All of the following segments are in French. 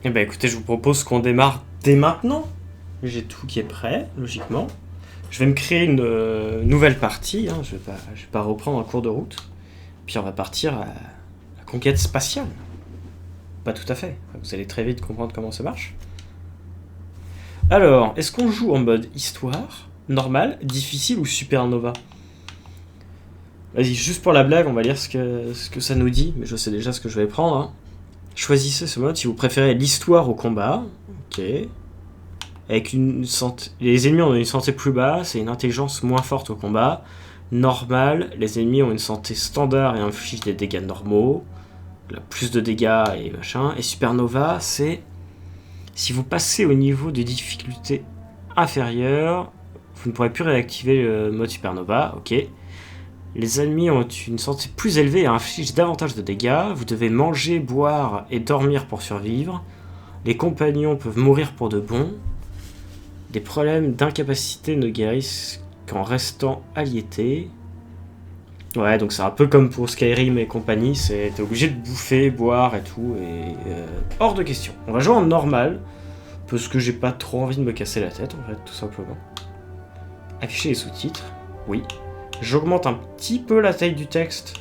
Eh ben écoutez, je vous propose qu'on démarre dès maintenant. J'ai tout qui est prêt, logiquement. Je vais me créer une nouvelle partie, hein. Je vais pas reprendre en cours de route. Puis on va partir à la conquête spatiale. Pas tout à fait. Vous allez très vite comprendre comment ça marche. Alors, est-ce qu'on joue en mode histoire, normal, difficile ou supernova? Vas-y, juste pour la blague, on va lire ce que ça nous dit, mais je sais déjà ce que je vais prendre. Hein. Choisissez ce mode si vous préférez l'histoire au combat. Ok. Avec une santé... Les ennemis ont une santé plus basse et une intelligence moins forte au combat. Normal, les ennemis ont une santé standard et infligent des dégâts normaux. Là, plus de dégâts et machin. Et supernova, c'est... Si vous passez au niveau de difficulté inférieur, vous ne pourrez plus réactiver le mode supernova. Ok. Les ennemis ont une santé plus élevée et infligent davantage de dégâts. Vous devez manger, boire et dormir pour survivre. Les compagnons peuvent mourir pour de bon. Des problèmes d'incapacité ne guérissent qu'en restant aliétés. Ouais, donc c'est un peu comme pour Skyrim et compagnie, t'es obligé de bouffer, boire et tout, et hors de question. On va jouer en normal, parce que j'ai pas trop envie de me casser la tête, en fait, tout simplement. Afficher les sous-titres, oui. J'augmente un petit peu la taille du texte,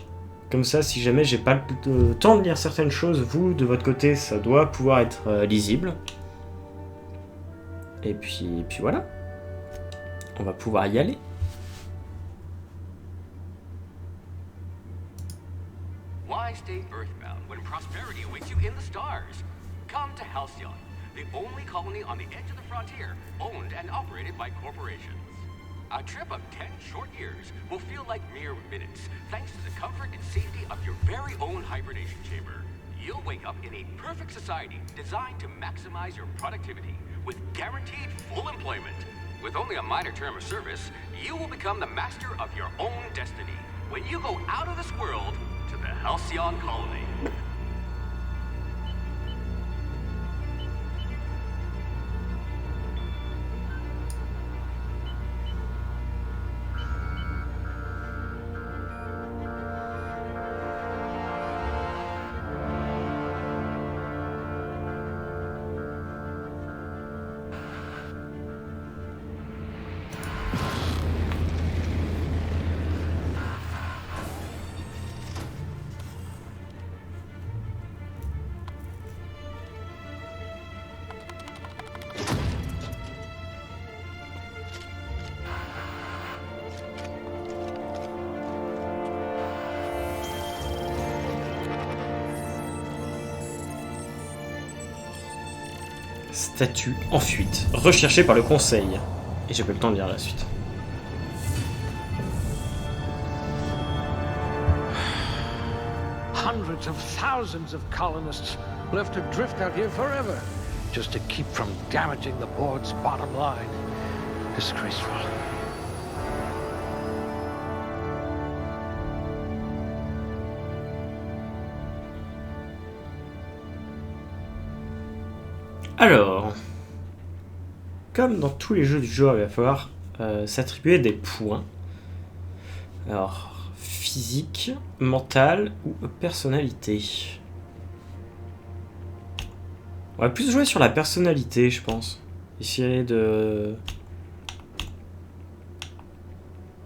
comme ça, si jamais j'ai pas le temps de lire certaines choses, vous, de votre côté, ça doit pouvoir être lisible. Et puis voilà. On va pouvoir y aller. Why stay earthbound when prosperity awaits you in the stars? Come to Halcyon, the only colony on the edge of the frontier, owned and operated by corporations. A trip of 10 short years will feel like mere minutes, thanks to the comfort and safety of your very own hibernation chamber. You'll wake up in a perfect society designed to maximize your productivity, with guaranteed full employment. With only a minor term of service, you will become the master of your own destiny when you go out of this world to the Halcyon Colony. Statue en fuite, recherchée par le conseil. Et j'ai pas le temps de lire la suite. Hundreds of thousands of colonists left to drift out here forever, just to keep from damaging the board's bottom line. Disgraceful. Alors, comme dans tous les jeux du genre, il va falloir s'attribuer des points. Alors, physique, mental ou personnalité. On va plus jouer sur la personnalité, je pense. Essayer de...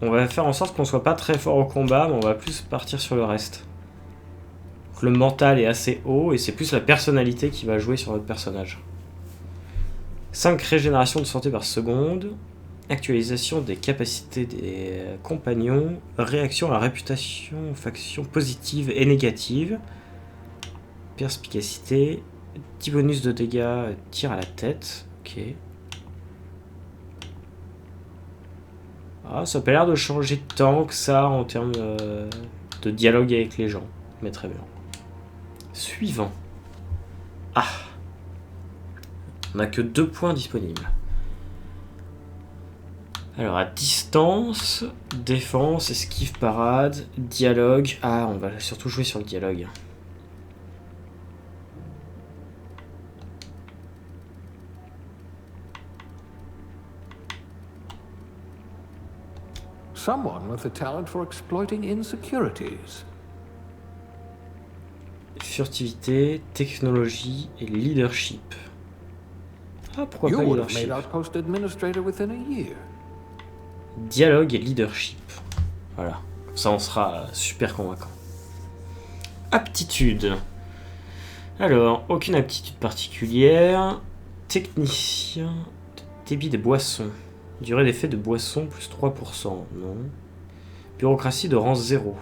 On va faire en sorte qu'on soit pas très fort au combat, mais on va plus partir sur le reste. Donc, le mental est assez haut et c'est plus la personnalité qui va jouer sur notre personnage. 5 régénérations de santé par seconde, actualisation des capacités des compagnons, réaction à la réputation, faction positive et négative, perspicacité, 10 bonus de dégâts, tir à la tête, ok. Ah, ça a pas l'air de changer tant que ça en termes de dialogue avec les gens, mais très bien. Suivant. Ah. On n'a que 2 points disponibles. Alors à distance, défense, esquive, parade, dialogue. Ah, on va surtout jouer sur le dialogue. Someone with the talent for exploiting insecurities. furtivité, technologie et leadership. Ah, pourquoi You pas would have leadership? made outpost administrator within a year. Dialogue et leadership. Voilà. Comme ça, on sera super convaincant. Aptitude. Alors, aucune aptitude particulière. Technicien de débit des boissons. Durée d'effet de boisson plus 3%. Non. Bureaucratie de rang 0.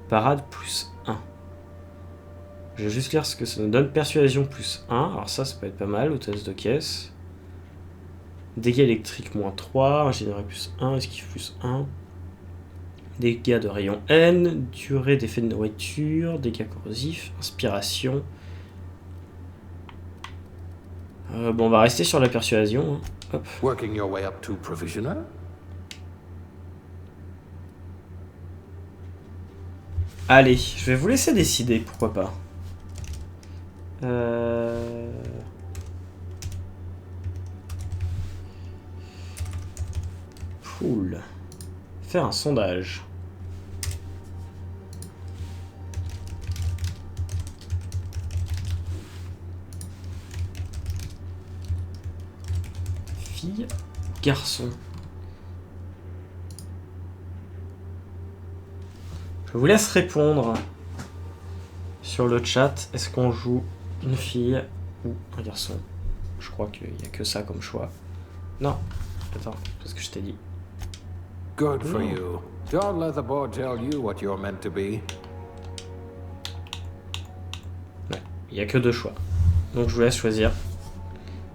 Parade plus 1. Je vais juste lire ce que ça nous donne. Persuasion plus 1. Alors ça peut être pas mal. Hôtesse de caisse. Dégâts électriques moins 3. Ingénierie plus 1. Esquive plus 1. Dégâts de rayon N. Durée d'effet de nourriture. Dégâts corrosifs. Inspiration. Bon, on va rester sur la persuasion. Hein. Hop. Working your way up to provisioner? Allez, je vais vous laisser décider, pourquoi pas. Cool. Faire un sondage. Fille, garçon. Je vous laisse répondre sur le chat. Est-ce qu'on joue une fille ou un garçon? Je crois qu'il n'y a que ça comme choix. Non. Attends, c'est ce que je t'ai dit. Good for you. Don't let the board tell you what you're meant to be. Ouais, il n'y a que deux choix. Donc je vous laisse choisir.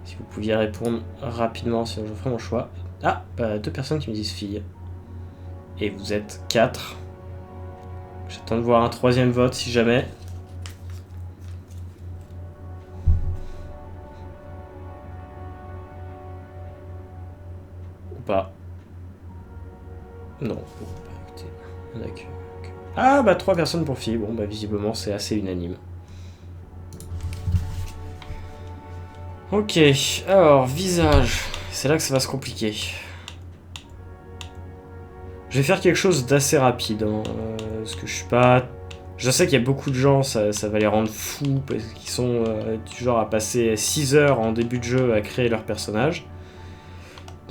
Si vous pouviez répondre rapidement, sinon je ferai mon choix. Ah, bah, 2 personnes qui me disent fille. Et vous êtes 4. J'attends de voir un 3e vote si jamais. Ou pas. Non. Bon, bah, écoutez, on a que... Ah bah 3 personnes pour fille. Bon bah visiblement c'est assez unanime. Ok, alors visage. C'est là que ça va se compliquer. Je vais faire quelque chose d'assez rapide, hein, parce que je suis pas... Je sais qu'il y a beaucoup de gens, ça va les rendre fous, parce qu'ils sont du genre à passer 6 heures en début de jeu à créer leur personnage.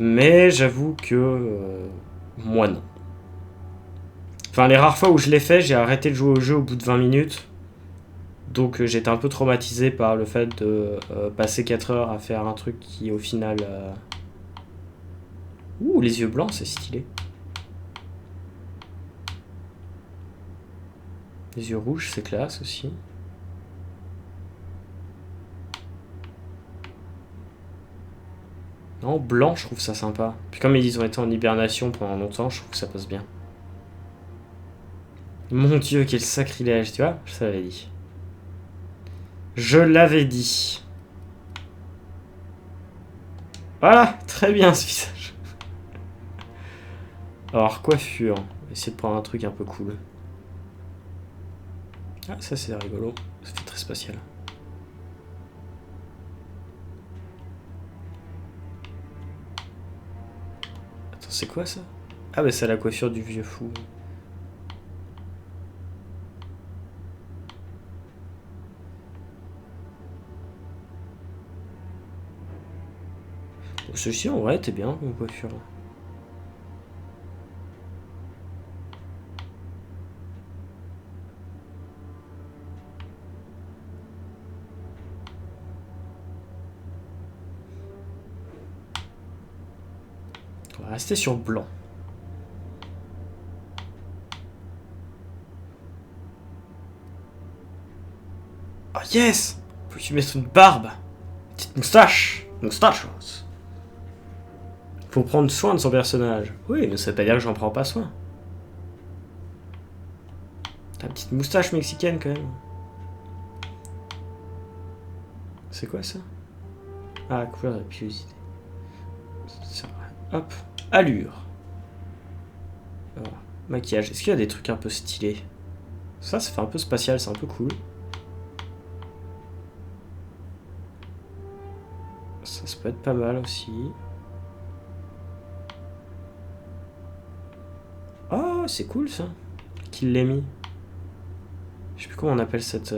Mais j'avoue que... moi non. Enfin, les rares fois où je l'ai fait, j'ai arrêté de jouer au jeu au bout de 20 minutes. Donc j'étais un peu traumatisé par le fait de passer 4 heures à faire un truc qui au final... Ouh, les yeux blancs, c'est stylé. Les yeux rouges, c'est classe aussi. Non, blanc, je trouve ça sympa. Puis comme ils ont été en hibernation pendant longtemps, je trouve que ça passe bien. Mon dieu, quel sacrilège, tu vois? Je l'avais dit. Je l'avais dit. Voilà, très bien ce visage. Alors, coiffure. On va essayer de prendre un truc un peu cool. Ah, ça c'est rigolo. Ça fait très spatial. Attends, c'est quoi ça? Ah bah c'est la coiffure du vieux fou. Bon, celui-ci en vrai t'es bien comme coiffure. On va rester sur blanc. Oh yes! Peux-tu mettre une barbe? Petite moustache! Moustache! Faut prendre soin de son personnage. Oui, mais ça veut pas dire que j'en prends pas soin. T'as une petite moustache mexicaine quand même. C'est quoi ça? Ah, couleur de pilosité. Hop. Allure. Alors, maquillage. Est-ce qu'il y a des trucs un peu stylés? Ça fait un peu spatial, c'est un peu cool. Ça peut être pas mal aussi. Oh, c'est cool ça. Qu'il l'ait mis. Je sais plus comment on appelle cette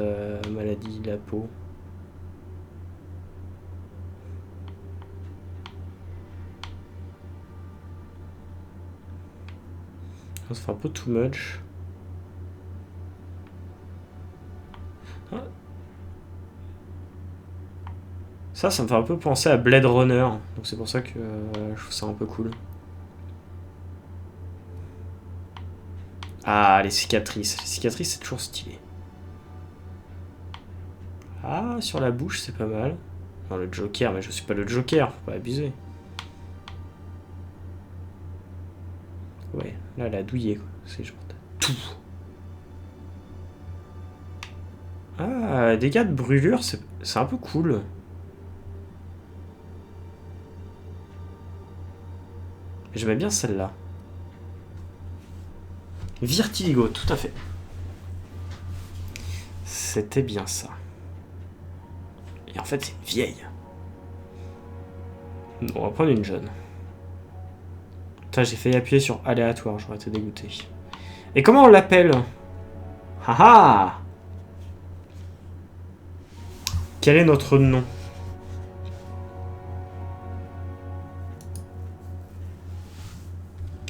maladie de la peau. Ça fait un peu too much. Ah. Ça me fait un peu penser à Blade Runner. Donc c'est pour ça que je trouve ça un peu cool. Ah, les cicatrices. Les cicatrices, c'est toujours stylé. Ah, sur la bouche, c'est pas mal. Non, le Joker, mais je suis pas le Joker, faut pas abuser. Ouais, là, elle a douillé, quoi. C'est genre tout. Ah, dégâts de brûlure, c'est un peu cool. J'aimais bien celle-là. Vertigo, tout à fait. C'était bien ça. Et en fait, c'est une vieille. On va prendre une jeune. Putain, j'ai failli appuyer sur aléatoire, j'aurais été dégoûté. Et comment on l'appelle? Haha! Quel est notre nom?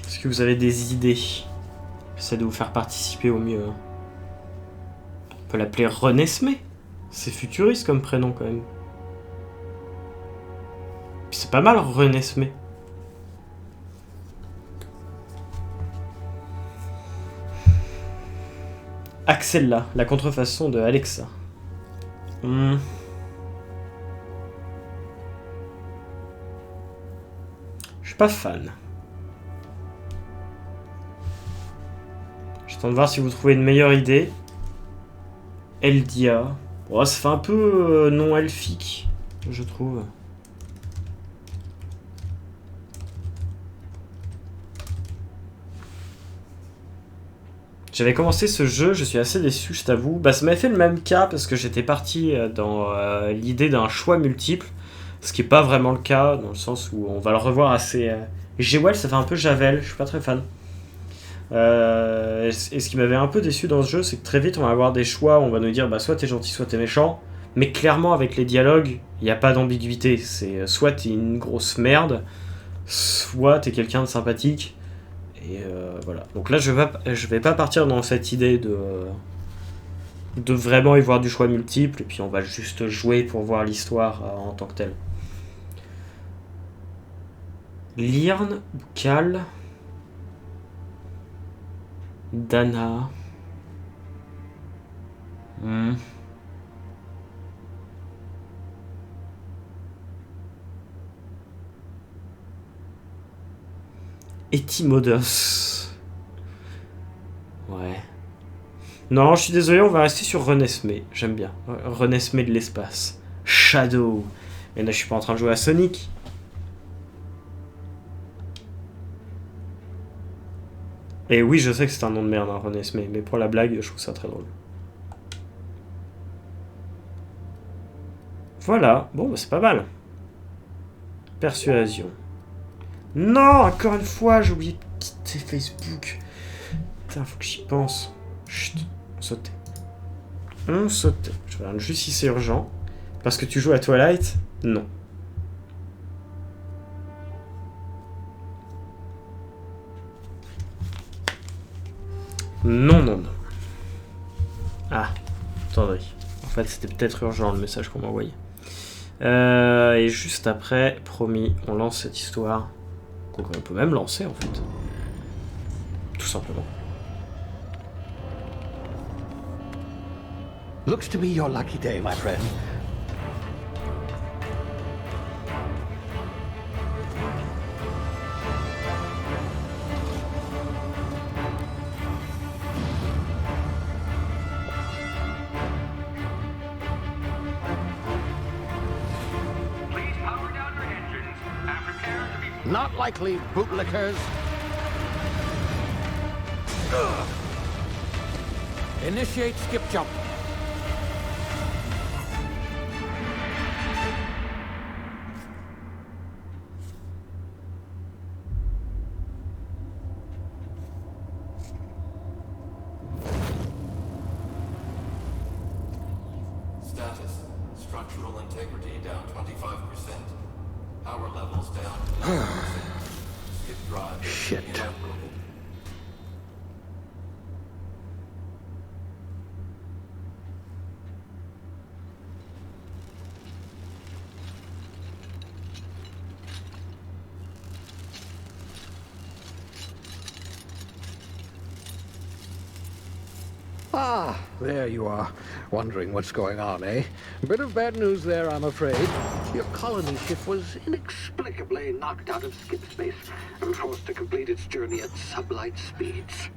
Est-ce que vous avez des idées? J'essaie de vous faire participer au mieux. On peut l'appeler Renesmée. C'est futuriste comme prénom quand même. Puis c'est pas mal Renesmée. Axella, la contrefaçon de Alexa. Je suis pas fan. J'attends de voir si vous trouvez une meilleure idée. Eldia. Oh, ça fait un peu non elfique, je trouve. J'avais commencé ce jeu, je suis assez déçu, je t'avoue. Bah, ça m'a fait le même cas parce que j'étais parti dans l'idée d'un choix multiple, ce qui n'est pas vraiment le cas, dans le sens où on va le revoir assez... Jewel, ça fait un peu Javel, je suis pas très fan. Et ce qui m'avait un peu déçu dans ce jeu, c'est que très vite on va avoir des choix, on va nous dire bah, soit t'es gentil, soit t'es méchant, mais clairement avec les dialogues, il n'y a pas d'ambiguïté. C'est soit t'es une grosse merde, soit t'es quelqu'un de sympathique. Et voilà. Donc là, je vais pas partir dans cette idée de vraiment y voir du choix multiple, et puis on va juste jouer pour voir l'histoire en tant que telle. Lyrne, Cal, Dana. Etimodos. Ouais. Non, je suis désolé, on va rester sur Renesmée. J'aime bien. Renesmée de l'espace. Shadow. Mais là, je suis pas en train de jouer à Sonic. Et oui, je sais que c'est un nom de merde, hein, Renesmée. Mais pour la blague, je trouve ça très drôle. Voilà. Bon, bah, c'est pas mal. Persuasion. Non, encore une fois, j'ai oublié de quitter Facebook. Putain, faut que j'y pense. Chut, on sautait. On sautait. Je regarde juste si c'est urgent. Parce que tu joues à Twilight? Non. Non, non, non. Ah, attendez. En fait, c'était peut-être urgent le message qu'on m'a envoyé. Et juste après, promis, on lance cette histoire. On peut même lancer en fait. Tout simplement. Looks to be your lucky day, my friend. Please power down your engines and prepare to be... Not likely, bootlickers. Initiate skip jump. Shit. Ah, there you are. Wondering what's going on, eh? A bit of bad news there, I'm afraid. Your colony ship was inexplicably knocked out of skip space and forced to complete its journey at sublight speeds.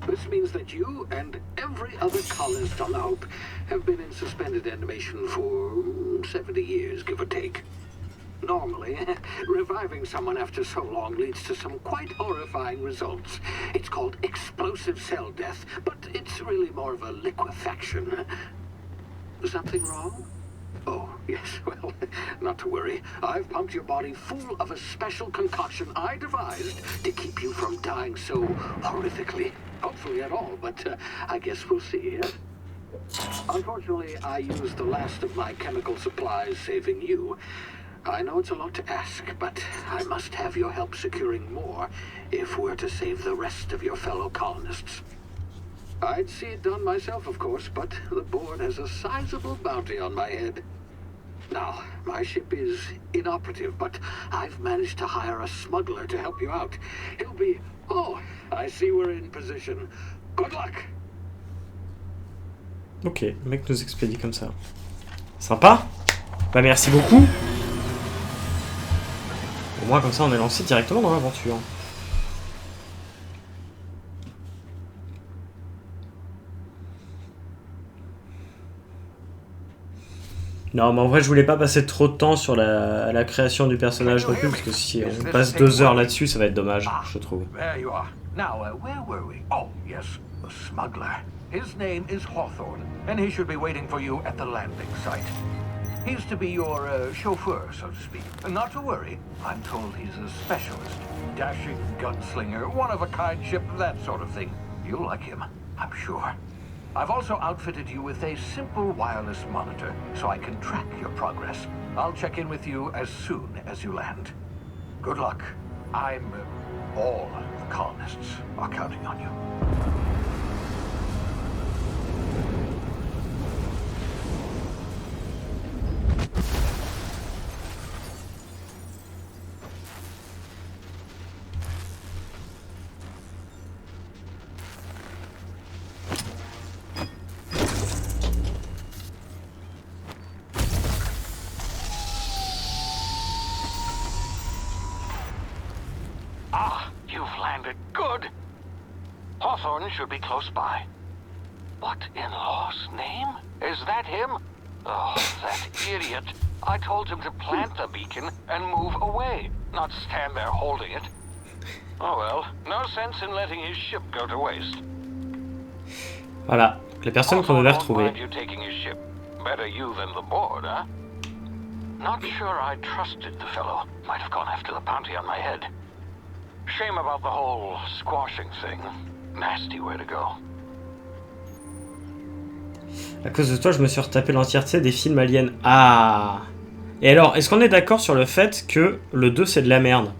This means that you and every other colonist on the Hope have been in suspended animation for 70 years, give or take. Normally, reviving someone after so long leads to some quite horrifying results. It's called explosive cell death, but it's really more of a liquefaction. Something wrong? Oh, yes, well, not to worry. I've pumped your body full of a special concoction I devised to keep you from dying so horrifically. Hopefully at all, but I guess we'll see, eh? Unfortunately, I used the last of my chemical supplies saving you. I know it's a lot to ask, but I must have your help securing more if we're to save the rest of your fellow colonists. I'd see it done myself, of course, but the board has a sizable bounty on my head. Now, my ship is inoperative, but I've managed to hire a smuggler to help you out. He'll be... Oh, I see we're in position. Good luck! Ok, le mec nous expédie comme ça. Sympa. Bah merci beaucoup. Au moins comme ça on est lancé directement dans l'aventure. Non mais en vrai je voulais pas passer trop de temps sur la création du personnage non plus parce que si on passe 2 heures là-dessus ça va être dommage, je trouve. There you are. Now, where were we? Oh, yes, the smuggler. His name is Hawthorne, and he should be waiting for you at the landing site. He's to be your chauffeur, so to speak. Not to worry, I'm told he's a specialist. Dashing gunslinger, one-of-a-kind ship, that sort of thing. You'll like him, I'm sure. I've also outfitted you with a simple wireless monitor, so I can track your progress. I'll check in with you as soon as you land. Good luck. All the colonists are counting on you. Hawthorne should be close by. What in law's name? Is that him? Oh, that idiot. I told him to plant the beacon and move away, not stand there holding it. Oh well, no sense in letting his ship go to waste. Voilà, la personne qu'on devait retrouver. You taking his ship. Better you than the board, huh? Not sure I trusted the fellow. Might have gone after the bounty on my head. Shame about the whole squashing thing. Nasty way to go. À cause de toi, je me suis retapé l'entièreté des films aliens. Ah. Et alors, est-ce qu'on est d'accord sur le fait que le 2 c'est de la merde?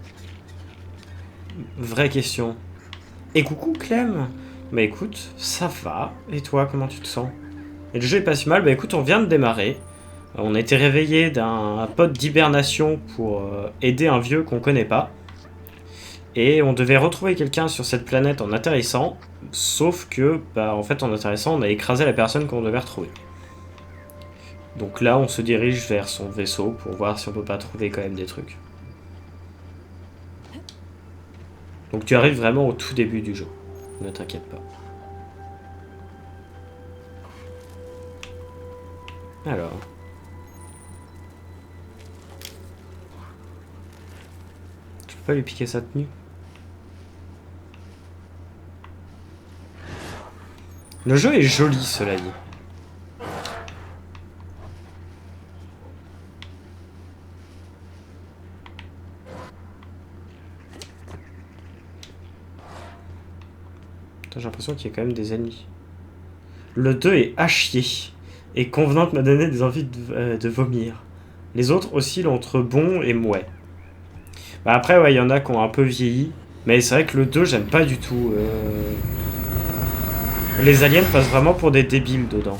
Vraie question. Et coucou Clem. Bah écoute, ça va. Et toi, comment tu te sens? Et le jeu est pas si mal. Bah écoute, on vient de démarrer. On a été réveillé d'un pote d'hibernation pour aider un vieux qu'on connaît pas. Et on devait retrouver quelqu'un sur cette planète en atterrissant, sauf que, bah, en fait, en atterrissant, on a écrasé la personne qu'on devait retrouver. Donc là, on se dirige vers son vaisseau pour voir si on peut pas trouver quand même des trucs. Donc tu arrives vraiment au tout début du jeu. Ne t'inquiète pas. Alors... Tu peux pas lui piquer sa tenue? Le jeu est joli, cela dit. J'ai l'impression qu'il y a quand même des ennemis. Le 2 est à chier. Et Convenante m'a donné des envies de vomir. Les autres oscillent entre bon et mouais. Bah après, ouais, il y en a qui ont un peu vieilli. Mais c'est vrai que le 2, j'aime pas du tout. Les aliens passent vraiment pour des débiles dedans.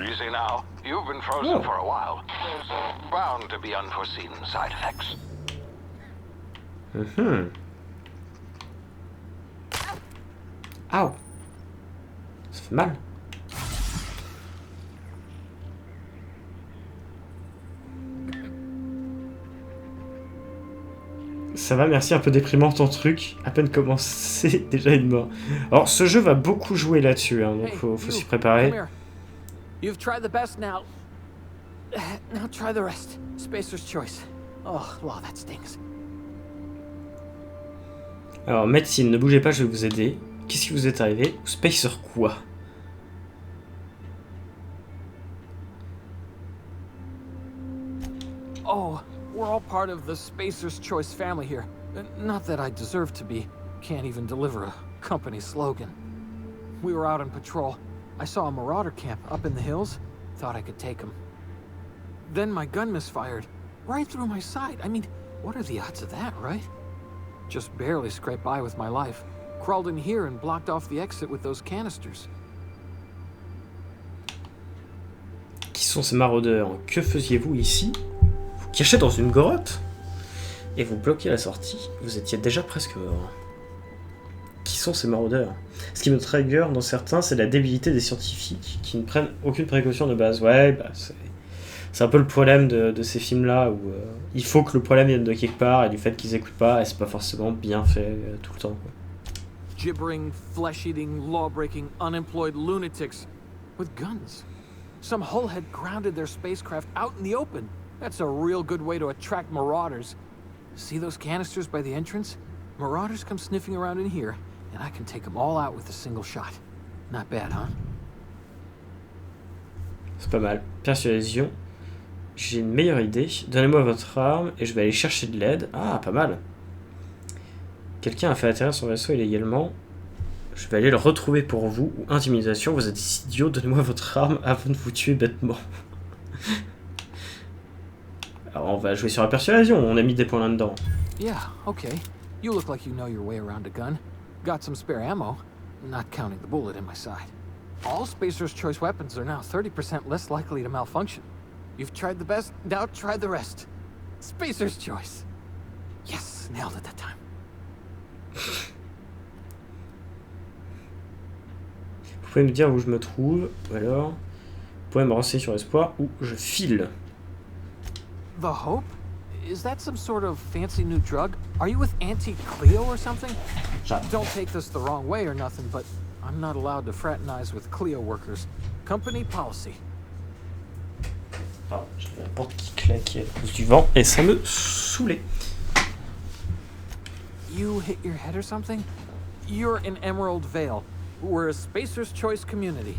Easy now. You've been frozen for a while. There's bound to be unforeseen side effects. Aouh. Ça fait mal. Ça va, merci, un peu déprimant ton truc. À peine commencé, déjà une mort. Alors, ce jeu va beaucoup jouer là-dessus, hein, donc faut s'y préparer. You've tried the best now. Now try the rest. Spacer's choice. Oh, wow, that stings. Alors, médecine, ne bougez pas, je vais vous aider. Qu'est-ce qui vous est arrivé? Spacer quoi? Oh, we're all part of the Spacer's Choice family here. Not that I deserve to be. Can't even deliver a company slogan. We were out on patrol. I saw a marauder camp up in the hills. Thought I could take him. Then my gun misfired. Right through my side. I mean, what are the odds of that, right? Just barely scraped by with my life. Crawled in here and blocked off the exit with those canisters. Qui sont ces maraudeurs? Que faisiez-vous ici? Vous cachez dans une grotte? Et vous bloquez la sortie? Vous étiez déjà presque mort. Qui sont ces maraudeurs? Ce qui me trigger dans certains, c'est la débilité des scientifiques qui ne prennent aucune précaution de base. Ouais, bah c'est un peu le problème de ces films-là où il faut que le problème vienne de quelque part et du fait qu'ils écoutent pas, et c'est pas forcément bien fait tout le temps, quoi. Gibbering, flesh-eating, law-breaking, unemployed lunatics with guns. Some hullhead grounded their spacecraft out in the open. That's a real good way to attract marauders. See those canisters by the entrance? Marauders come sniffing around in here, and I can take them all out with a single shot. Not bad, huh? C'est pas mal. Persuasion. J'ai une meilleure idée. Donnez-moi votre arme et je vais aller chercher de l'aide. Ah, pas mal. Quelqu'un a fait atterrir son vaisseau illégalement. Je vais aller le retrouver pour vous. Ou intimidation, vous êtes idiot. Donnez-moi votre arme avant de vous tuer bêtement. Alors on va jouer sur la persuasion. On a mis des points là-dedans. Yeah, okay. You look like you know your way around a gun. Got some spare ammo, not counting the bullet in my side. All Spacer's Choice weapons are now 30% less likely to malfunction. You've tried the best, now try the rest. Spacer's Choice. Yes, nailed it that time. Vous pouvez me dire où je me trouve, ou alors vous pouvez me renseigner sur l'espoir où je file. The Hope? Is that some sort of fancy new drug? Are you with Auntie Cleo or something? Don't take this the wrong way or nothing, but I'm not allowed to fraternize with Cleo workers. Company policy. Ah, j'avais la porte qui claquait à cause du vent et ça me saoulait. You hit your head or something? You're in Emerald Vale. We're a Spacer's Choice community.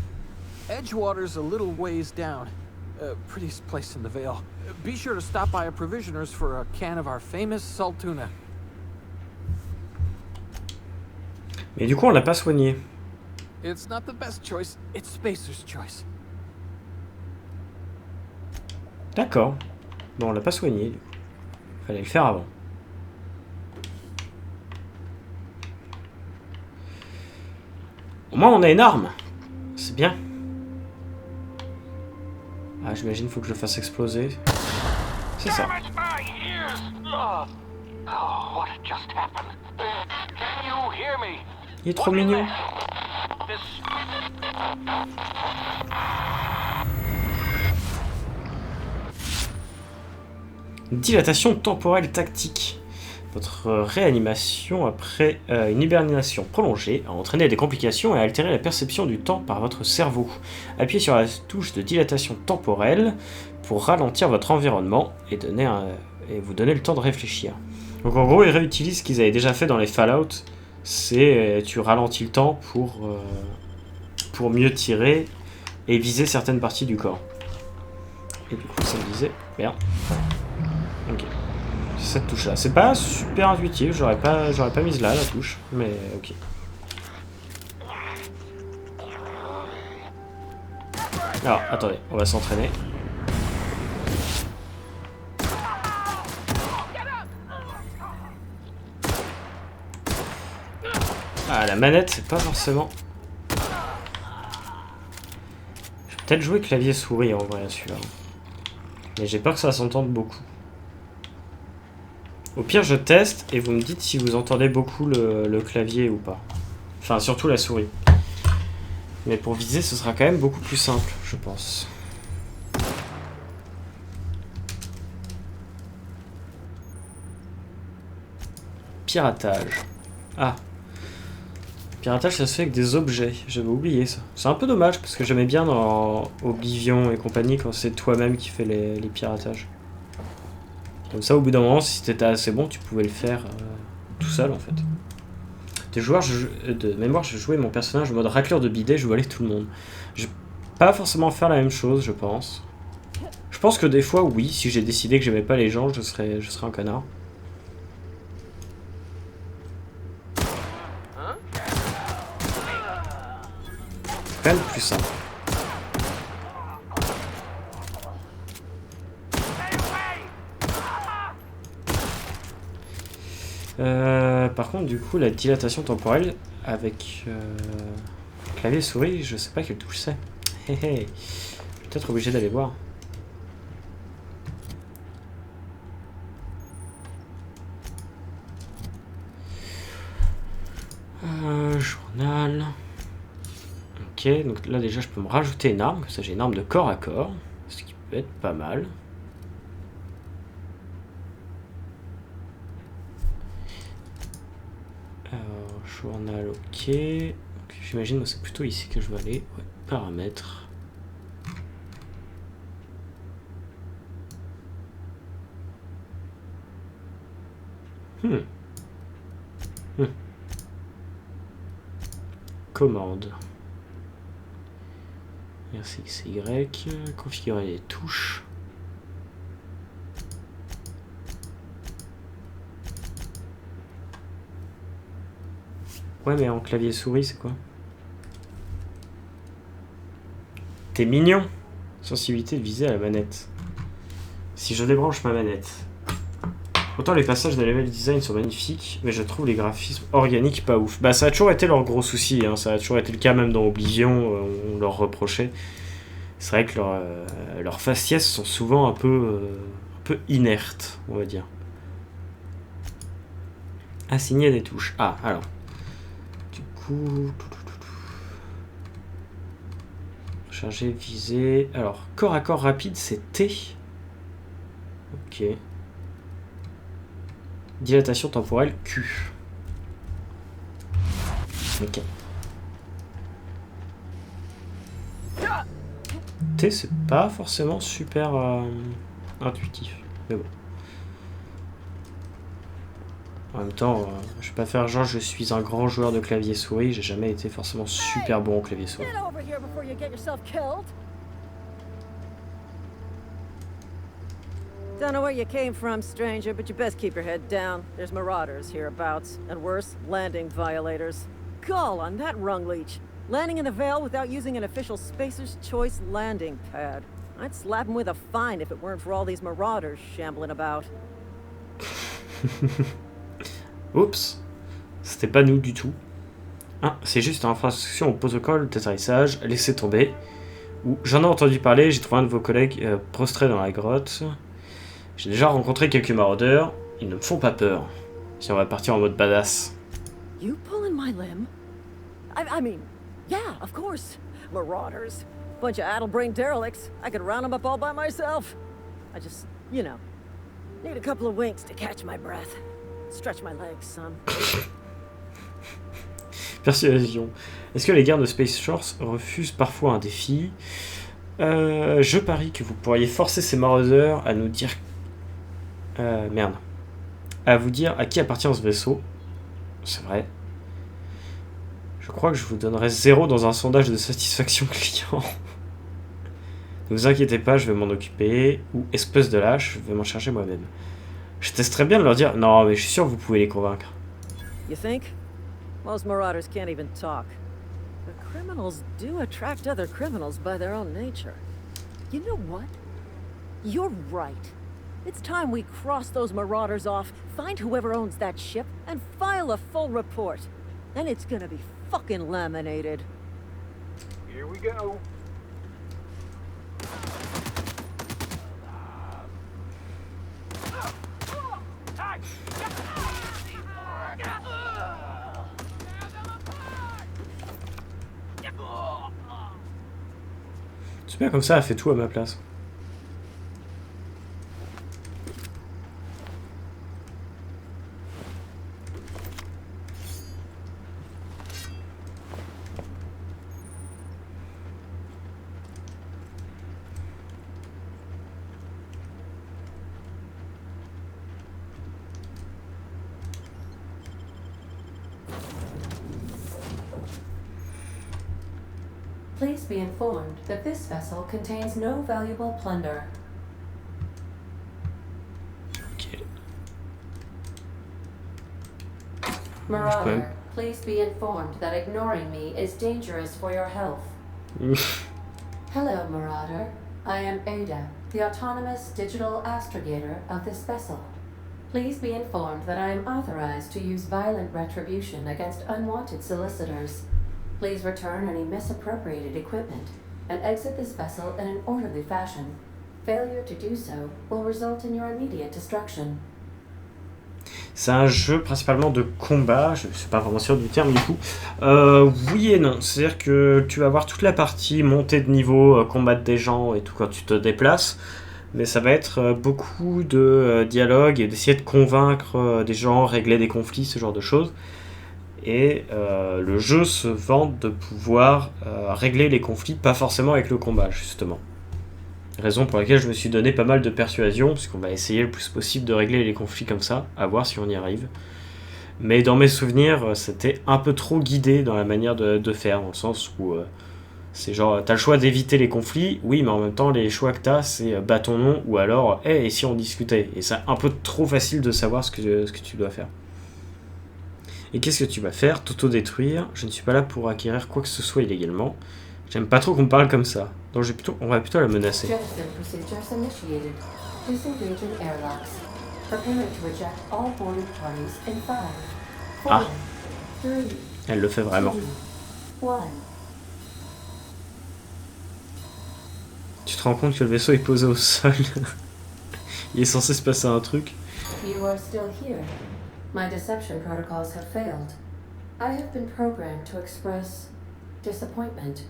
Edgewater's a little ways down. Prettiest place in the Vale. Be sure to stop by a provisioner's for a can of our famous salt tuna. Mais du coup, on l'a pas soigné. It's not the best choice, it's Spacer's Choice. D'accord. Bon, on l'a pas soigné. Du coup. Fallait le faire avant. Au moins, on a une arme. C'est bien. Ah, j'imagine qu'il faut que je le fasse exploser. C'est ça. Il est trop mignon. Dilatation temporelle tactique. Votre réanimation après une hibernation prolongée a entraîné des complications et a altéré la perception du temps par votre cerveau. Appuyez sur la touche de dilatation temporelle pour ralentir votre environnement et vous donner le temps de réfléchir. Donc en gros, ils réutilisent ce qu'ils avaient déjà fait dans les Fallout. C'est tu ralentis le temps pour mieux tirer et viser certaines parties du corps. Et du coup, ça me disait... Merde. Ok. Cette touche là, c'est pas super intuitif, j'aurais pas mise là la touche, mais ok. Alors attendez, on va s'entraîner. Ah, la manette, c'est pas forcément... Je vais peut-être jouer clavier-souris en vrai, celui-là. Mais j'ai peur que ça s'entende beaucoup. Au pire, je teste et vous me dites si vous entendez beaucoup le clavier ou pas. Enfin, surtout la souris. Mais pour viser, ce sera quand même beaucoup plus simple, je pense. Piratage. Ah. Piratage, ça se fait avec des objets. J'avais oublié ça. C'est un peu dommage parce que j'aimais bien dans Oblivion et compagnie quand c'est toi-même qui fais les piratages. Comme ça, au bout d'un moment, si t'étais assez bon, tu pouvais le faire tout seul en fait. De mémoire, je jouais mon personnage en mode racleur de bidet, je volais tout le monde. Je vais pas forcément faire la même chose, je pense. Je pense que des fois, oui, si j'ai décidé que j'aimais pas les gens, je serais un connard. C'est quand même plus simple. Par contre, du coup, la dilatation temporelle avec clavier et souris, je sais pas quelle touche c'est. Je suis peut-être obligé d'aller voir. Journal. Ok, donc là déjà je peux me rajouter une arme, comme ça j'ai une arme de corps à corps, ce qui peut être pas mal. Journal, ok. J'imagine que c'est plutôt ici que je vais aller. Ouais, paramètres. Commande. Merci, c'est Y. Configurer les touches. Ouais, mais en clavier souris, c'est quoi? T'es mignon! Sensibilité de viser à la manette. Si je débranche ma manette. Autant les passages de level design sont magnifiques, mais je trouve les graphismes organiques pas ouf. Bah, ça a toujours été leur gros souci, hein. Ça a toujours été le cas même dans Oblivion, on leur reprochait. C'est vrai que leurs faciès sont souvent un peu inertes, on va dire. Assigner des touches. Ah, alors. Charger, viser. Alors, corps à corps rapide, c'est T. Ok. Dilatation temporelle, Q. Ok. T, c'est pas forcément super intuitif. Mais bon. En même temps, je vais pas faire genre je suis un grand joueur de clavier souris, j'ai jamais été forcément super bon au clavier souris. Don't know where you came from, stranger, but you best keep your head down. There's marauders hereabouts, and worse, landing violators. Gall on that rung leech. Landing in the Vale without using an official Spacer's Choice landing pad. I'd slap him with a fine if it weren't for all these marauders shambling about. Oups, c'était pas nous du tout. Ah, c'est juste une infraction au protocole d'atterrissage, laissez tomber. Ou j'en ai entendu parler, j'ai trouvé un de vos collègues prostré dans la grotte. J'ai déjà rencontré quelques maraudeurs, ils ne me font pas peur. Si on va partir en mode badass. You pulling my limb? I mean, yeah, of course. Marauders. Bunch of addle-brained derelicts. I could round them up all by myself. I just, you know, need a couple of winks to catch my breath. Stretch my legs, son. Persuasion. Est-ce que les gardes de Space Shores refusent parfois un défi? Je parie que vous pourriez forcer ces maraudeurs à nous dire... merde. À vous dire à qui appartient ce vaisseau. C'est vrai. Je crois que je vous donnerai 0 dans un sondage de satisfaction client. Ne vous inquiétez pas, je vais m'en occuper. Ou espèce de lâche, je vais m'en charger moi-même. Je testerais bien de leur dire, non mais je suis sûr que vous pouvez les convaincre. You think? Most marauders can't even talk. But criminals do attract other criminals by their own nature. You know what? You're right. It's time we cross those marauders off, find whoever owns that ship, and file a full report. and it's gonna be fucking laminated. Here we go. C'est bien comme ça, elle fait tout à ma place. Please be informed that this vessel contains no valuable plunder. Ok. Marauder, please be informed that ignoring me is dangerous for your health. Hello, Marauder. I am Ada, the autonomous digital astrogator of this vessel. Please be informed that I am authorized to use violent retribution against unwanted solicitors. Please return any misappropriated equipment and exit this vessel in an orderly fashion. Failure to do so will result in your immediate destruction. C'est un jeu principalement de combat, je ne suis pas vraiment sûr du terme du coup. Oui et non, c'est-à-dire que tu vas avoir toute la partie montée de niveau, combattre des gens et tout quand tu te déplaces, mais ça va être beaucoup de dialogue et d'essayer de convaincre des gens, régler des conflits, ce genre de choses. Et le jeu se vante de pouvoir régler les conflits, pas forcément avec le combat justement. Raison pour laquelle je me suis donné pas mal de persuasion, puisqu'on va essayer le plus possible de régler les conflits comme ça, à voir si on y arrive. Mais dans mes souvenirs, c'était un peu trop guidé dans la manière de faire, dans le sens où c'est genre, t'as le choix d'éviter les conflits, oui, mais en même temps, les choix que t'as, c'est bah ton nom, ou alors, et si on discutait. Et c'est un peu trop facile de savoir ce que tu dois faire. Et qu'est-ce que tu vas faire? T'auto-détruire. Je ne suis pas là pour acquérir quoi que ce soit illégalement. J'aime pas trop qu'on me parle comme ça. Donc on va plutôt la menacer. Jettison procedures initiated. Disengage in airlocks. Preparing to eject all boarded parties in 5, 4, 3, Elle le fait vraiment. 2, 1. Tu te rends compte que le vaisseau est posé au sol. Il est censé se passer un truc. You are still here. My deception protocols have failed. I have been programmed to express disappointment.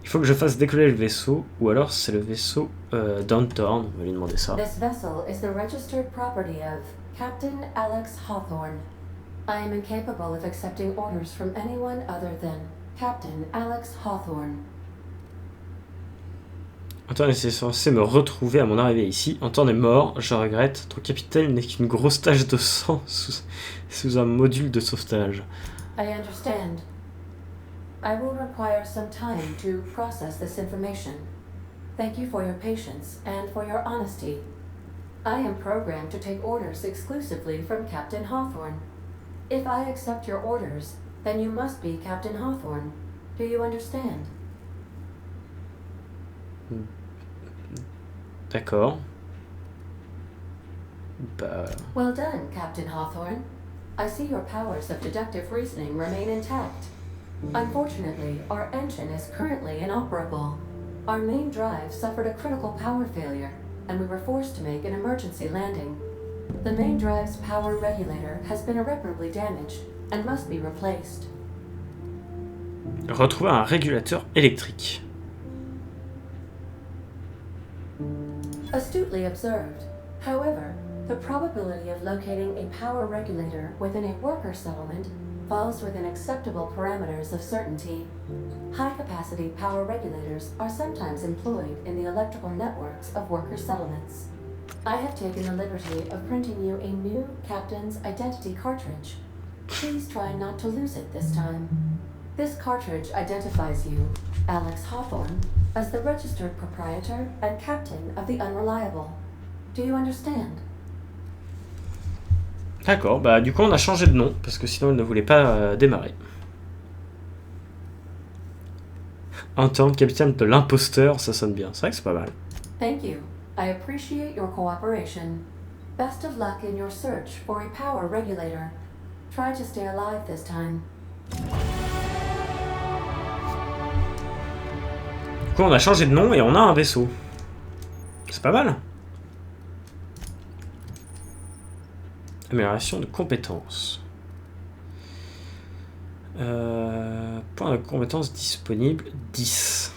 Il faut que je fasse décoller le vaisseau, ou alors c'est le vaisseau d'Antorn, on va lui demander ça. This vessel is the registered property of Captain Alex Hawthorne. I am incapable of accepting orders from anyone other than Captain Alex Hawthorne. Antorn est censé me retrouver à mon arrivée ici. Antorn est mort, je regrette. Ton capitaine n'est qu'une grosse tache de sang sous un module de sauvetage. I understand. I will require some time to process this information. Thank you for your patience and for your honesty. I am programmed to take orders exclusively from Captain Hawthorne. If I accept your orders, then you must be Captain Hawthorne. Do you understand? D'accord. Bah... Well done, Captain Hawthorne. I see your powers of deductive reasoning remain intact. Unfortunately, our engine is currently inoperable. Our main drive suffered a critical power failure, and we were forced to make an emergency landing. The main drive's power regulator has been irreparably damaged and must be replaced. Retrouver un régulateur électrique. Astutely observed. However, the probability of locating a power regulator within a worker settlement falls within acceptable parameters of certainty. High-capacity power regulators are sometimes employed in the electrical networks of worker settlements. I have taken the liberty of printing you a new captain's identity cartridge. Please try not to lose it this time. This cartridge identifies you, Alex Hawthorne, as the registered proprietor and captain of the Unreliable. Do you understand? D'accord, bah du coup on a changé de nom, parce que sinon elle ne voulait pas démarrer. Antorn, capitaine de l'imposteur, ça sonne bien, c'est vrai que c'est pas mal. Thank you. I appreciate your cooperation. Best of luck in your search for a power regulator. Try to stay alive this time. Du coup, on a changé de nom et on a un vaisseau. C'est pas mal. Amélioration de compétences. Point de compétences disponible 10.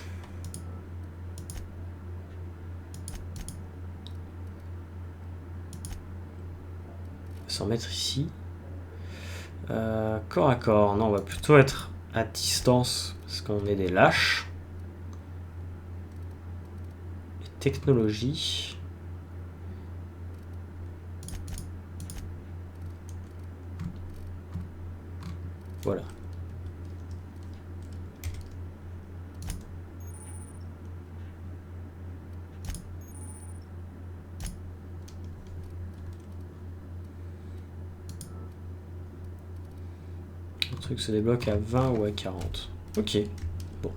S'en mettre ici. Corps à corps. Non, on va plutôt être à distance parce qu'on est des lâches. Et technologie. Voilà. Le truc se débloque à 20 ou à 40. Ok. Bon.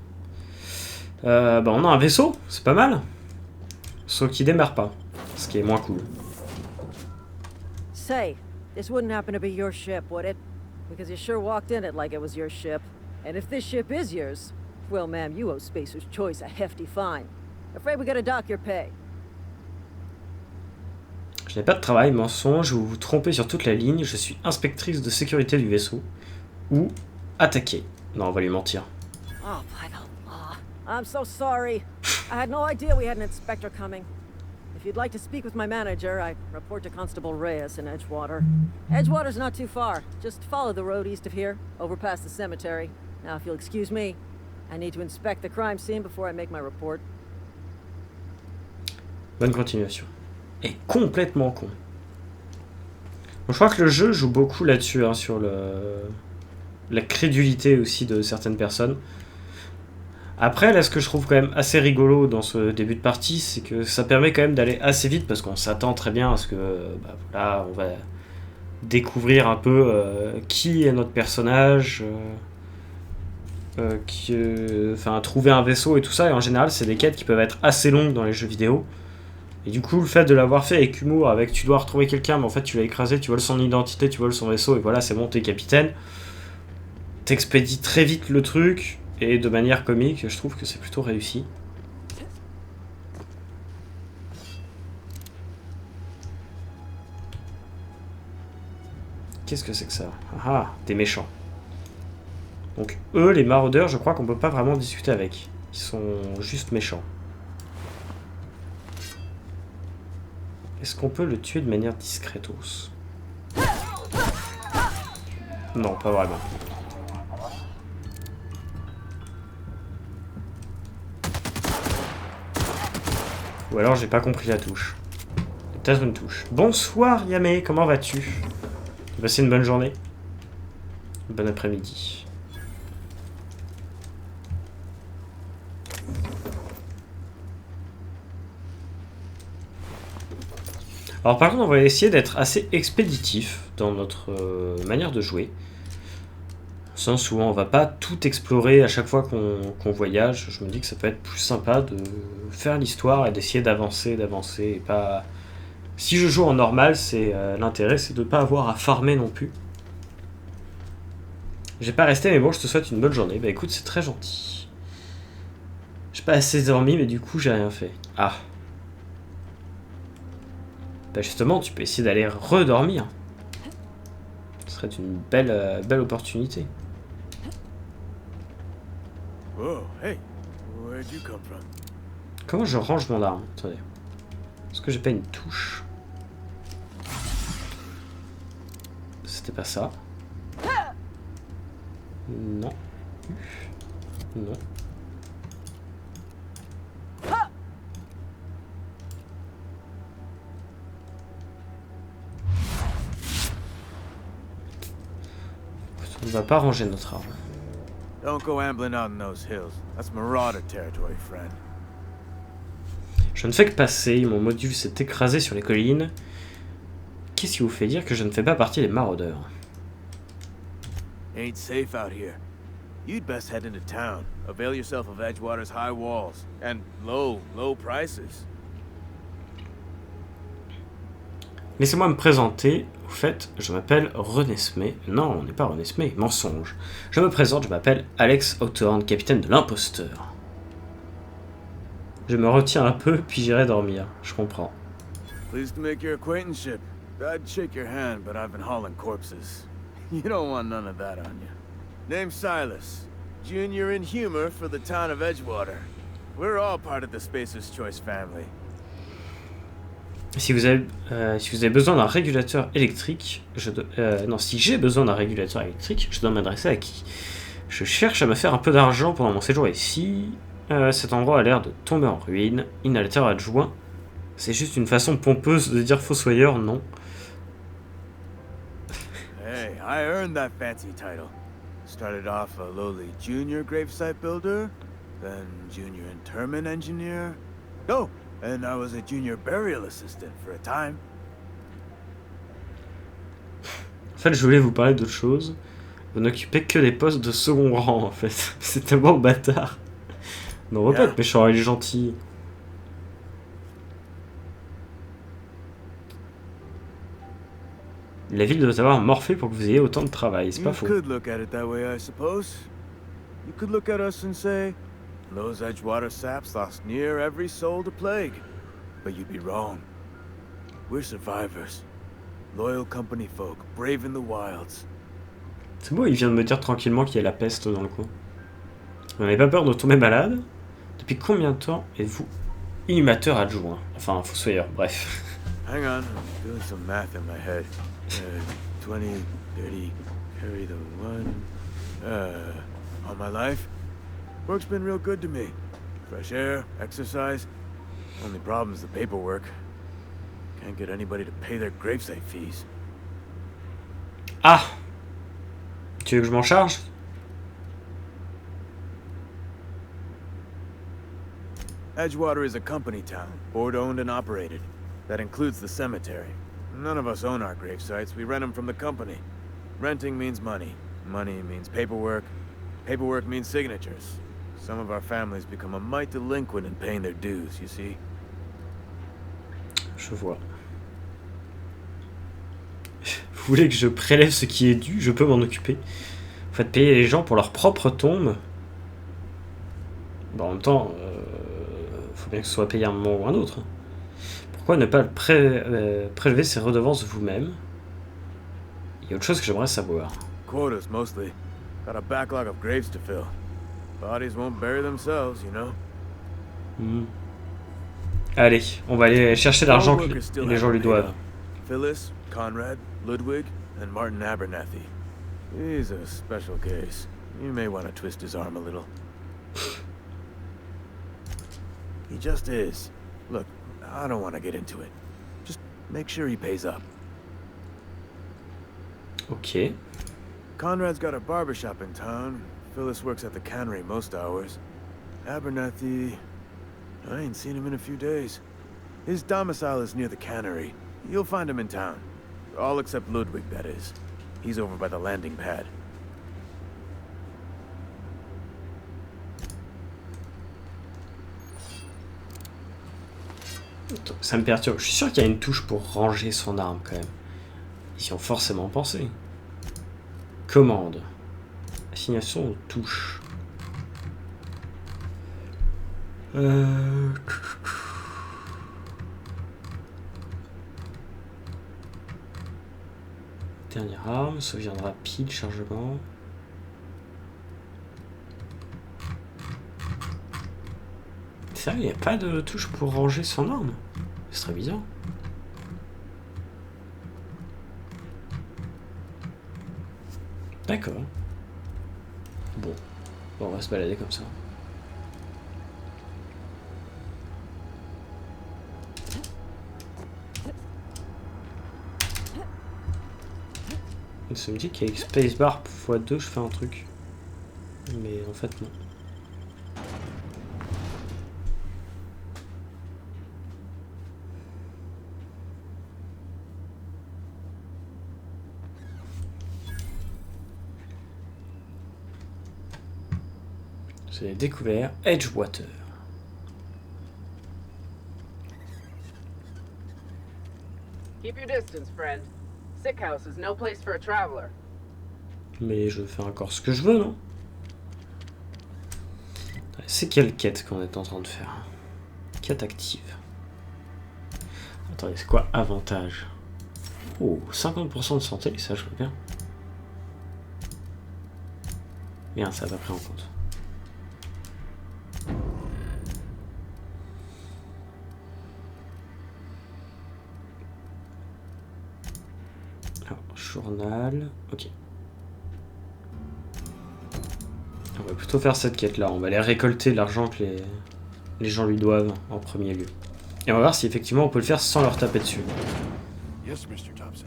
Bah on a un vaisseau, c'est pas mal. Sauf qu'il démarre pas. Ce qui est moins cool. Say, this wouldn't happen to be your ship, would it? Because you sure walked in it like it was your ship. And if this ship is yours, well, ma'am, you owe Spacer's Choice a hefty fine. Afraid we gotta dock your pay. Je n'ai pas de travail, mensonge, vous vous trompez sur toute la ligne, je suis inspectrice de sécurité du vaisseau. Ou attaquer. Non, on va lui mentir. Oh, by the law. I'm so sorry. I had no idea we had an inspector coming. If you'd like to speak with my manager, I report to Constable Reyes in Edgewater. Edgewater's not too far. Just follow the road east of here, over past the cemetery. Now, if you'll excuse me, I need to inspect the crime scene before I make my report. Bonne continuation. Et complètement con. Bon, je crois que le jeu joue beaucoup là-dessus, hein, sur la crédulité aussi de certaines personnes. Après, là, ce que je trouve quand même assez rigolo dans ce début de partie, c'est que ça permet quand même d'aller assez vite, parce qu'on s'attend très bien à ce que, bah, voilà, on va découvrir un peu qui est notre personnage, enfin, trouver un vaisseau et tout ça, et en général, c'est des quêtes qui peuvent être assez longues dans les jeux vidéo. Et du coup, le fait de l'avoir fait avec humour, avec tu dois retrouver quelqu'un, mais en fait, tu l'as écrasé, tu voles son identité, tu voles son vaisseau, et voilà, c'est bon, t'es capitaine. T'expédies très vite le truc. Et de manière comique, je trouve que c'est plutôt réussi. Qu'est-ce que c'est que ça? Ah, des méchants. Donc eux, les maraudeurs, je crois qu'on peut pas vraiment discuter avec. Ils sont juste méchants. Est-ce qu'on peut le tuer de manière discretos? Non, pas vraiment. Ou alors j'ai pas compris la touche. Peut-être une touche. Bonsoir Yamé, comment vas-tu? T'as passé une bonne journée? Bon après-midi. Alors par contre on va essayer d'être assez expéditif dans notre manière de jouer. Au sens où on va pas tout explorer à chaque fois qu'on voyage. Je me dis que ça peut être plus sympa de faire l'histoire et d'essayer d'avancer et pas... Si je joue en normal, c'est l'intérêt, c'est de pas avoir à farmer non plus. J'ai pas resté, mais bon, je te souhaite une bonne journée. Bah écoute, c'est très gentil. J'ai pas assez dormi, mais du coup, j'ai rien fait. Ah. Bah justement, tu peux essayer d'aller redormir. Ce serait une belle opportunité. Oh, hey, where'd you come from? Comment je range mon arme? Attendez. Est-ce que j'ai pas une touche? C'était pas ça. Non. Non. On va pas ranger notre arme. Don't go ambling out in those hills. That's marauder territory, friend. Je ne fais que passer, mon module s'est écrasé sur les collines. Qu'est-ce qui vous fait dire que je ne fais pas partie des maraudeurs? Ain't safe out here. You'd best head into town. Avail yourself of Edgewater's high walls and low prices. Laissez-moi me présenter. Au fait, je m'appelle René Smé. Non, on n'est pas René Smé, mensonge. Je me présente, je m'appelle Alex Hawthorne, capitaine de l'imposteur. Je me retiens un peu, puis j'irai dormir. Je comprends. Pleased to make your acquaintanceship. I'd shake your hand, but I've been hauling corpses. You don't want none of that on you. Name's Silas. Junior in humor for the town of Edgewater. We're all part of the Spacer's Choice family. Si vous avez besoin d'un régulateur électrique, si j'ai besoin d'un régulateur électrique, je dois m'adresser à qui? Je cherche à me faire un peu d'argent pendant mon séjour ici. Cet endroit a l'air de tomber en ruine. Inhalateur adjoint. C'est juste une façon pompeuse de dire fossoyeur, non? Hey, I earned that fancy title. Started off a lowly junior gravesite builder, then junior interment engineer. Oh, and I was a junior burial assistant for a time. En fait, je voulais vous parler d'autre chose. Vous n'occupez que des postes de second rang, en fait. C'est tellement bâtard. Non, on va pas être méchant, il est gentil. La ville doit avoir morphé pour que vous ayez autant de travail, c'est pas faux. You could look at it that way, I suppose. You could look at us and say, those Edgewater saps lost near every soul to plague. But you'd be wrong. We're survivors. Loyal company folk, brave in the wilds. C'est beau, il vient de me dire tranquillement qu'il y a la peste dans le coin. Vous n'avez pas peur de tomber malade? Depuis combien de temps êtes-vous inhumateur adjoint? Enfin, fossoyeur, bref. Hang on, I'm doing some math in my head. 20, 30, carry the one. All my life, work's been real good to me. Fresh air, exercise. Only problem's the paperwork. Can't get anybody to pay their gravesite fees. Ah! Tu veux que je m'en charge? Edgewater is a company town, board-owned and operated. That includes the cemetery. None of us own our gravesites, we rent them from the company. Renting means money. Money means paperwork. Paperwork means signatures. Some of our families become a mite delinquent in paying their dues, you see. Je vois. Vous voulez que je prélève ce qui est dû? Je peux m'en occuper. Vous faites payer les gens pour leur propre tombe. Bon, en même temps, faut bien que ce soit payé un moment ou un autre. Pourquoi ne pas prélever ces redevances vous-même? Il y a autre chose que j'aimerais savoir. Quotas, mostly. Got a backlog of graves to fill. Bodies won't bury themselves, you know. Allez, on va aller chercher l'argent que les gens lui doivent. Phyllis, Conrad, Ludwig, and Martin Abernathy. He's a special case. You may want to twist his arm a little. He just is. Look, I don't want to get into it. Just make sure he pays up. Ok. Conrad's got a barbershop in town. Phyllis works at the cannery most hours. Abernathy... I ain't seen him in a few days. His domicile is near the cannery. You'll find him in town. All except Ludwig, that is. He's over by the landing pad. Ça me perturbe. Je suis sûr qu'il y a une touche pour ranger son arme quand même. Ils y ont forcément pensé. Commande. Assignation aux touches. Dernière arme, sauvegarde rapide, chargement. Sérieux, il n'y a pas de touche pour ranger son arme? C'est très bizarre. D'accord. Bon, on va se balader comme ça. Ça me dit qu'avec spacebar x2 je fais un truc. Mais en fait non. Vous avez découvert Edgewater. Keep your distance, friend. Sick house is no place for a traveler. Mais je fais encore ce que je veux, non? C'est quelle quête qu'on est en train de faire? Quête active. Attendez, c'est quoi avantage? Oh, 50% de santé, ça je veux bien. Bien, ça va pris en compte. Alors, journal, ok. On va plutôt faire cette quête-là. On va aller récolter l'argent que les gens lui doivent en premier lieu. Et on va voir si effectivement on peut le faire sans leur taper dessus. Yes, Mr. Thompson.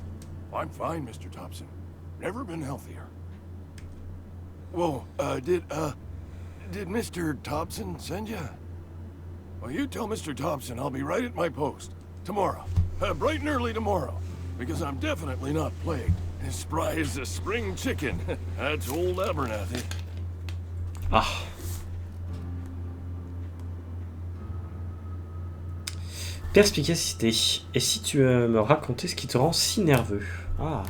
I'm fine, Mr. Thompson. Never been healthier. Whoa, did Mr. Thompson send you? Well, you tell Mr. Thompson I'll be right at my post. Tomorrow. Bright and early tomorrow. Because I'm definitely not plagued. As spry as a spring chicken. That's old Abernathy. Ah. Perspicacité. Et si tu me racontais ce qui te rend si nerveux? Ah.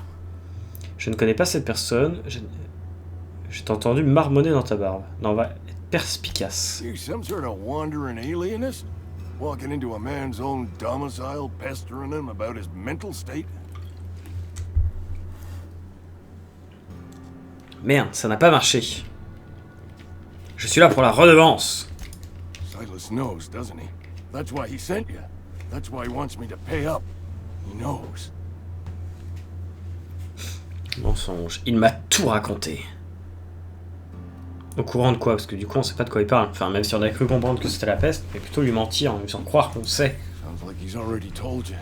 Je ne connais pas cette personne. Je t'ai entendu marmonner dans ta barbe. Non, on va être perspicace. You some sort of wandering alienist? Walking into a man's own domicile, pestering him about his mental state? Merde, ça n'a pas marché. Je suis là pour la redevance. Silas knows, doesn't he? That's why he sent you. That's why he wants me to pay up. He knows. Mensonge. Il m'a tout raconté. Au courant de quoi? Parce que du coup, on sait pas de quoi il parle. Enfin, même si on a cru comprendre que c'était la peste, mais plutôt lui mentir en lui faisant croire qu'on sait. Sounds like he's already told you.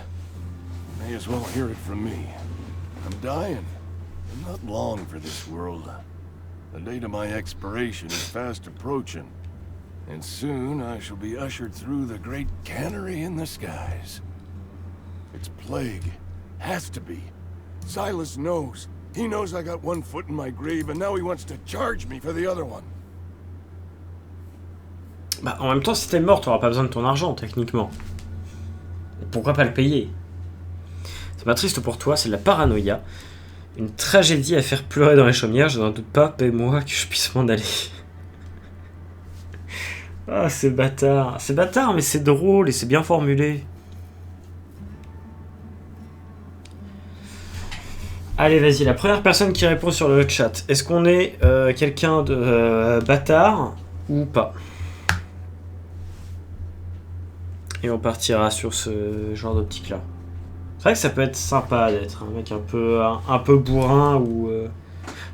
May as well hear it from me. I'm dying. I'm not long for this world. The date of my expiration is fast approaching. And soon I shall be ushered through the great cannery in the skies. It's plague. Has to be. Silas knows. He knows I got one foot in my grave and now he wants to charge me for the other one. Bah, en même temps, si t'es mort, t'auras pas besoin de ton argent, techniquement. Pourquoi pas le payer? Ça m'attriste pour toi, c'est de la paranoïa. Une tragédie à faire pleurer dans les chaumières, je n'en doute pas, paie-moi que je puisse m'en aller. Ah, c'est bâtard. C'est bâtard, mais c'est drôle et c'est bien formulé. Allez, vas-y, la première personne qui répond sur le chat. Est-ce qu'on est quelqu'un de bâtard ou pas? Et on partira sur ce genre d'optique-là. C'est vrai que ça peut être sympa d'être un mec un peu bourrin ou...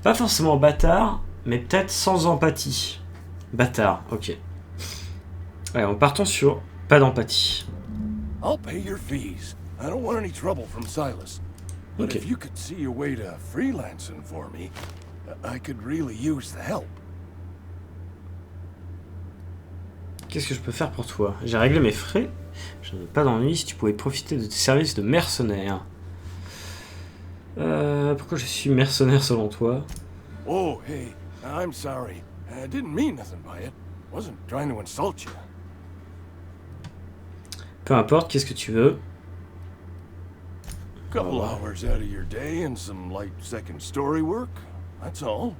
pas forcément bâtard, mais peut-être sans empathie. Bâtard, ok. Allez, on partons sur pas d'empathie. I'll pay your fees. I don't want any trouble from Silas. But Okay. if you could see a way to freelancing for me, I could really use the help. Qu'est-ce que je peux faire pour toi? J'ai réglé mes frais. Je n'ai pas d'ennui si tu pouvais profiter de tes services de mercenaire. Pourquoi je suis mercenaire selon toi? Oh, hey, I'm sorry. I didn't mean nothing by it. Wasn't trying to insult you. Peu importe, qu'est-ce que tu veux? Couple hours out of your day and some light second story work. That's all.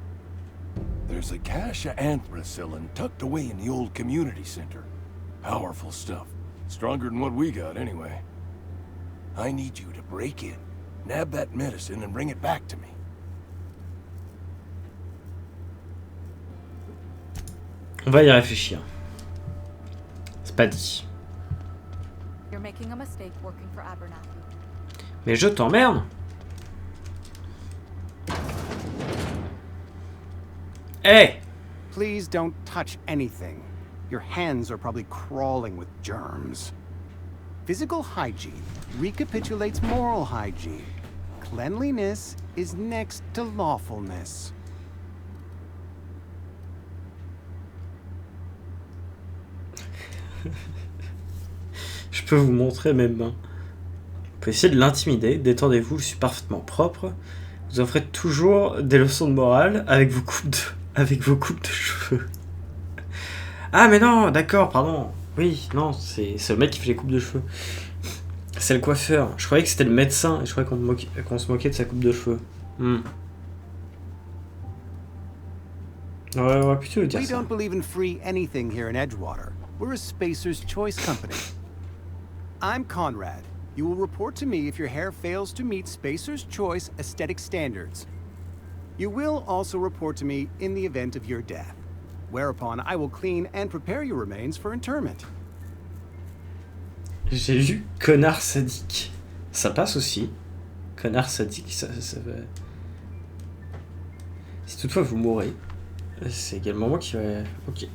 There's a cache of anthracillin tucked away in the old community center. Powerful stuff. Stronger than what we got, anyway. I need you to break in, nab that medicine, and bring it back to me. On va y réfléchir. C'est pas dit. You're making a mistake working for Abernathy. Mais je t'emmerde. Hey! Please don't touch anything. Your hands are probably crawling with germs. Physical hygiene recapitulates moral hygiene. Cleanliness is next to lawfulness. Je peux vous montrer mes mains. Vous pouvez essayer de l'intimider. Détendez-vous, je suis parfaitement propre. Vous offrez toujours des leçons de morale avec vos coupes de cheveux. Ah mais non, d'accord, pardon. Oui, non, c'est le mec qui fait les coupes de cheveux. C'est le coiffeur. Je croyais que c'était le médecin et je croyais qu'on se moquait de sa coupe de cheveux. Ouais, on va plutôt dire We ça. don't believe in free anything here in Edgewater. We're a Spacer's Choice company. I'm Conrad. You will report to me if your hair fails to meet Spacer's Choice aesthetic standards. You will also report to me in the event of your death, whereupon I will clean and prepare your remains for interment. J'ai lu connard sadique. Ça passe aussi. Connard sadique, ça va... Si toutefois vous mourrez, c'est également moi qui va... Ok.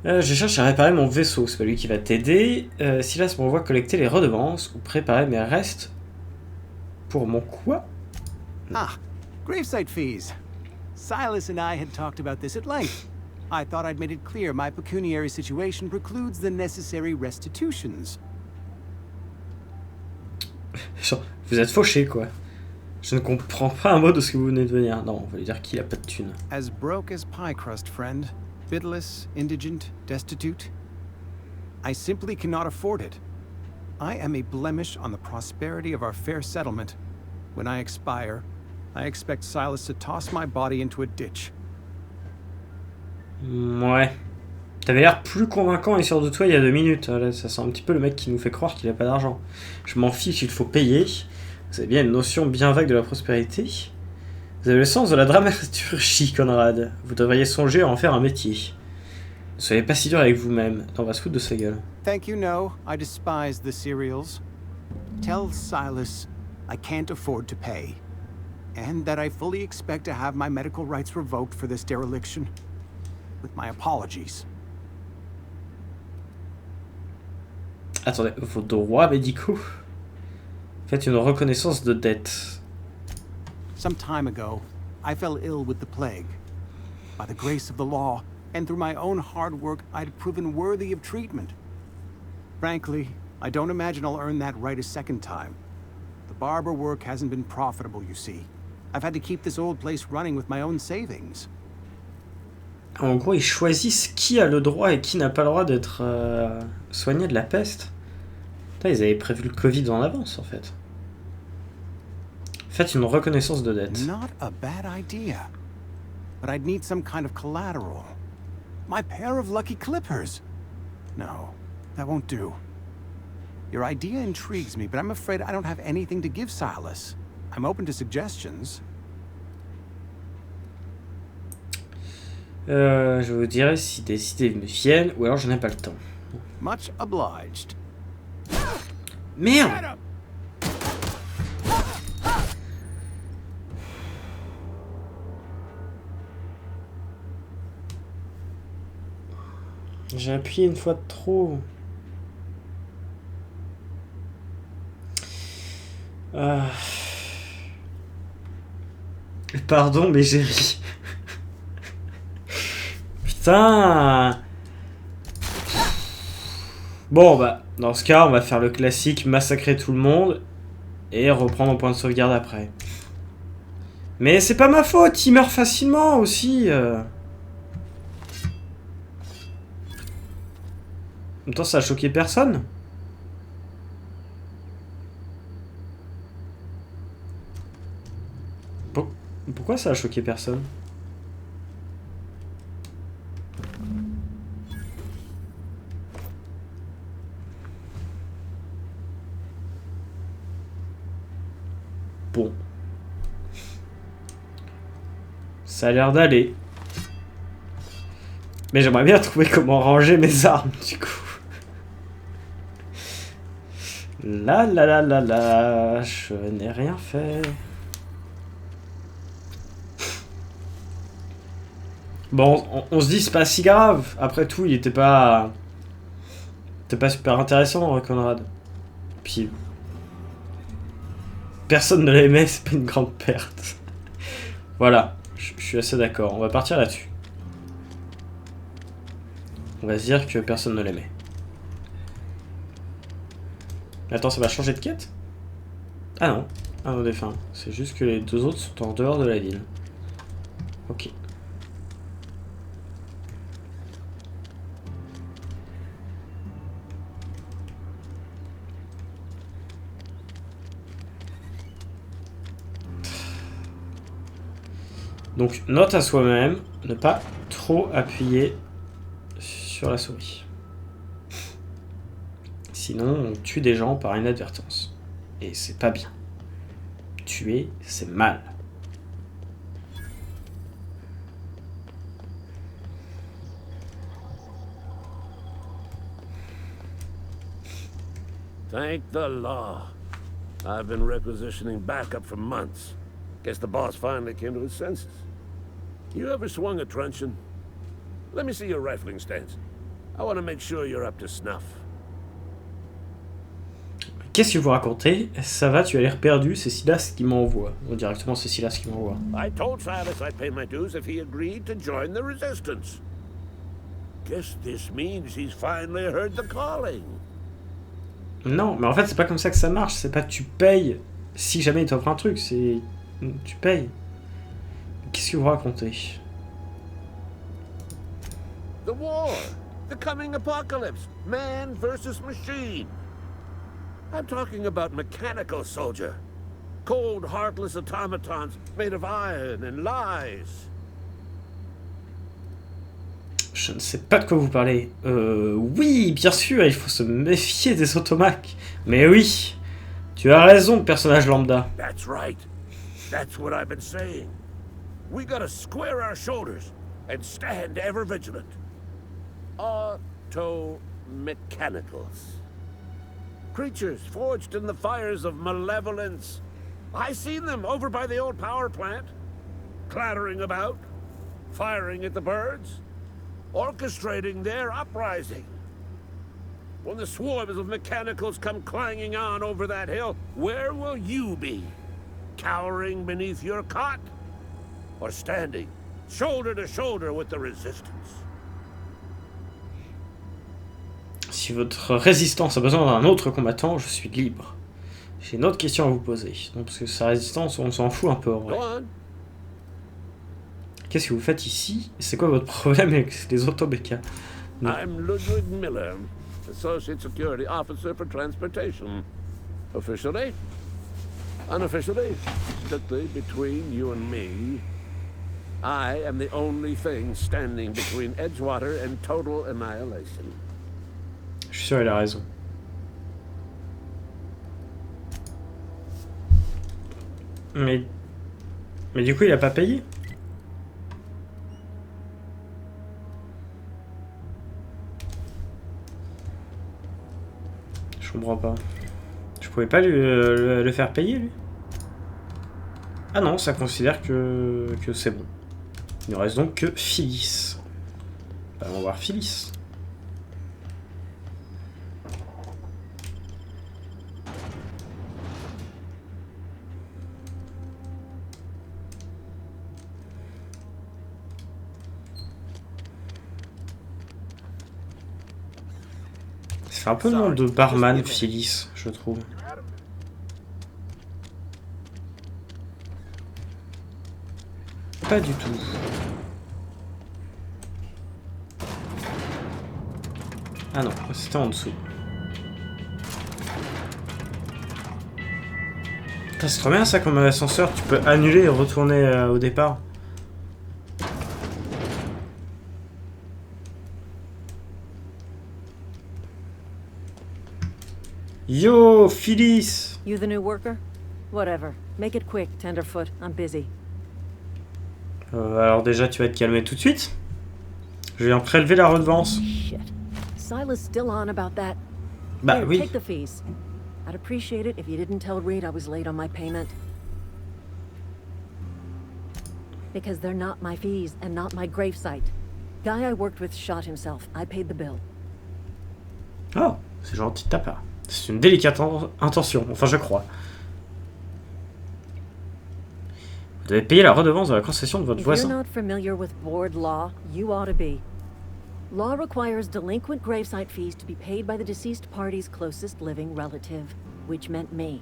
Je cherche à réparer mon vaisseau, c'est pas lui qui va t'aider. Silas m'envoie collecter les redevances ou préparer mes restes pour mon quoi? Ah, gravesite fees. Silas and I had talked about this at length. I thought I'd made it clear my pecuniary situation precludes the necessary restitutions. Genre, vous êtes fauché quoi. Je ne comprends pas un mot de ce que vous venez de venir. Non, on va lui dire qu'il a pas de thune. As broke as pie crust, friend. Bidless, indigent, destitute. I simply cannot afford it. I am a blemish on the prosperity of our fair settlement. When I expire, I expect Silas to toss my body into a ditch. Ouais. T'avais l'air plus convaincant et sûr de toi il y a 2 minutes. Là, ça sent un petit peu le mec qui nous fait croire qu'il a pas d'argent. Je m'en fiche, il faut payer. Vous avez bien une notion bien vague de la prospérité. Vous avez le sens de la dramaturgie, Conrad. Vous devriez songer à en faire un métier. Ne soyez pas si dur avec vous-même. On va se foutre de sa gueule. Thank you, no. I despise the cereals. Tell Silas I can't afford to pay. And that I fully expect to have my medical rights revoked for this dereliction. With my apologies. Attendez, vos droits médicaux? Faites une reconnaissance de dette. Some time ago, I fell ill with the plague. By the grace of the law, and through my own hard work, I'd proven worthy of treatment. Frankly, I don't imagine I'll earn that right a second time. The barber work hasn't been profitable, you see. I've had to keep this old place running with my own savings. En gros, ils choisissent qui a le droit et qui n'a pas le droit d'être soigné de la peste. Putain, ils avaient prévu le Covid en avance, en fait. Faites une reconnaissance de dette. Not a bad idea. But I'd need some kind of collateral. My pair of lucky clippers. No, that won't do. Your idea intrigues me, but I'm afraid I don't have anything to give Silas. I'm open to suggestions. Je vous dirai si des idées me viennent, ou alors je n'ai pas le temps. Much obliged. Merde! J'ai appuyé une fois de trop. Pardon, mais j'ai ri. Putain. Bon, bah, dans ce cas, on va faire le classique, massacrer tout le monde et reprendre au point de sauvegarde après. Mais c'est pas ma faute, il meurt facilement aussi. En même temps, ça a choqué personne. Pourquoi ça a choqué personne? Bon. Ça a l'air d'aller. Mais j'aimerais bien trouver comment ranger mes armes, du coup. La la la la la, je n'ai rien fait. Bon, on se dit c'est pas si grave. Après tout, il était pas... C'était pas super intéressant, Conrad. Puis... Personne ne l'aimait, c'est pas une grande perte. Voilà, je suis assez d'accord. On va partir là-dessus. On va se dire que personne ne l'aimait. Attends, ça va changer de quête? Ah non, un autre défunt. C'est juste que les deux autres sont en dehors de la ville. Ok. Donc, note à soi-même, ne pas trop appuyer sur la souris. Sinon, on tue des gens par inadvertance. Et c'est pas bien. Tuer, c'est mal. Thank the law. I've been requisitioning backup for months. Guess the boss finally came to his senses. You ever swung a truncheon? Let me see your rifling stance. I want to make sure you're up to snuff. Qu'est-ce que vous racontez? Ça va, tu as l'air perdu, c'est Silas qui m'envoie. Ou directement, c'est Silas qui m'envoie. I told Silas I'd pay my dues if he agreed to join the resistance. Guess this means he's finally heard the calling. Non, mais en fait, c'est pas comme ça que ça marche. C'est pas tu payes si jamais il t'offre un truc, c'est tu payes. Qu'est-ce que vous racontez? The war, the coming apocalypse, man versus machine. I'm talking about mechanical soldier. Cold, heartless automatons made of iron and lies. Je ne sais pas de quoi vous parlez. Oui, bien sûr, il faut se méfier des automacs. Mais oui, tu as raison, personnage lambda. That's right. That's what I've been saying. We gotta square our shoulders and stand ever vigilant. Auto-mechanicals. Creatures forged in the fires of malevolence. I seen them over by the old power plant, clattering about, firing at the birds, orchestrating their uprising. When the swarms of mechanicals come clanging on over that hill, where will you be? Cowering beneath your cot? Or standing, shoulder to shoulder with the resistance? Si votre résistance a besoin d'un autre combattant, je suis libre. J'ai une autre question à vous poser. Non, parce que sa résistance, on s'en fout un peu en vrai. Qu'est-ce que vous faites ici? C'est quoi votre problème avec les automechas? I'm Ludwig Miller, Associate Security Officer for Transportation. Officially, unofficially, strictly between you and me, I am the only thing standing between Edgewater and total annihilation. Je suis sûr, il a raison. Mais du coup, il a pas payé? Je comprends pas. Je pouvais pas le faire payer, lui? Ah non, ça considère que c'est bon. Il ne reste donc que Phyllis. Allons voir Phyllis. C'est un peu le nom de barman, Phyllis, je trouve. Pas du tout. Ah non, c'était en dessous. C'est trop bien ça comme ascenseur, tu peux annuler et retourner au départ. Yo, Phyllis! You the new worker? Whatever. Make it quick, Tenderfoot. I'm busy. Alors déjà, tu vas te calmer tout de suite. Je viens prélever la redevance. Shit. Silas still on about that. Bah Here, oui. take the fees. I'd appreciate it if you didn't tell Reed I was late on my payment. Because they're not my fees and not my gravesite. Guy I worked with shot himself. I paid the bill. Oh, c'est gentil de ta part. C'est une délicate intention, enfin je crois. Vous devez payer la redevance de la concession de votre If you're voisin. not familiar with board law, you ought to be. Law requires delinquent gravesite fees to be paid by the deceased party's closest living relative, which meant me.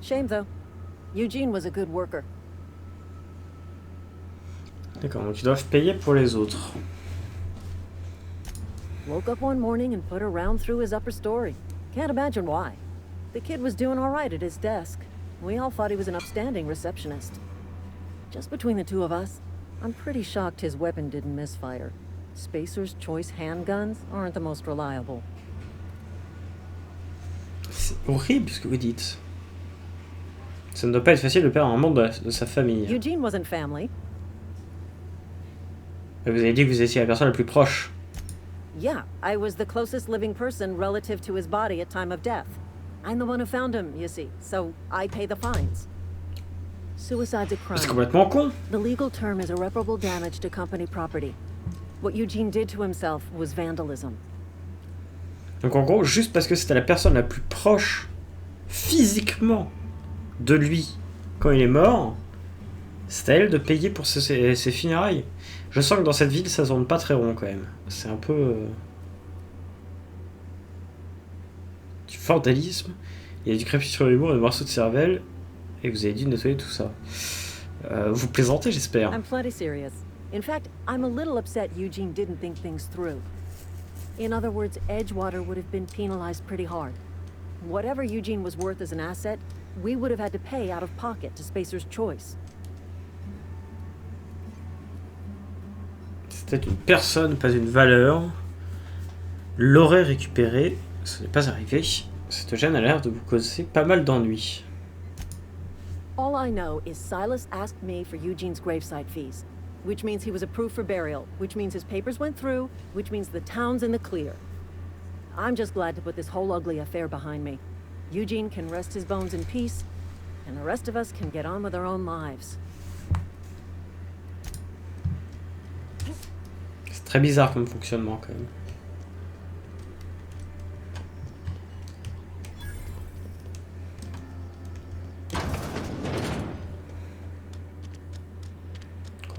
Shame though. Eugene was a good worker. D'accord, donc ils doivent payer pour les autres. Woke up one morning and put a round through his upper story. Can't imagine why. The kid was doing all right at his desk. We all thought he was an upstanding receptionist. Just between the two of us, I'm pretty shocked his weapon didn't misfire. Spacer's Choice handguns aren't the most reliable. C'est horrible ce que vous dites. Ça ne doit pas être facile de perdre un membre de sa famille. Eugene wasn't family. Vous avez dit que vous étiez la personne la plus proche. Yeah, I was the closest living person relative to his body at time of death. I'm the one who found him, you see, so I pay the fines. Suicide's a crime. C'est complètement con. The legal term is irreparable damage to company property. What Eugene did to himself was vandalism. Donc en gros, juste parce que c'était la personne la plus proche physiquement de lui quand il est mort, c'est à elle de payer pour ses funérailles. Je sens que dans cette ville, ça tourne pas très rond quand même. C'est un peu... du vandalisme. Il y a du crépi sur l'humour et des morceaux de cervelle. Et vous avez dû nettoyer tout ça. Vous plaisantez, j'espère. I'm plenty serious. In fact, I'm a little upset Eugene didn't think things through. In other words, Edgewater would have been penalized pretty hard. Whatever Eugene was worth as an asset, we would have had to pay out of pocket to Spacer's Choice. C'était une personne, pas une valeur. L'aurait récupéré. Ce n'est pas arrivé. Cette gêne a l'air de vous causer pas mal d'ennuis. All I know is Silas asked me for Eugene's gravesite fees, which means he was approved for burial, which means his papers went through, which means the town's in the clear. I'm just glad to put this whole ugly affair behind me. Eugene can rest his bones in peace, and the rest of us can get on with our own lives. C'est très bizarre comme fonctionnement quand même.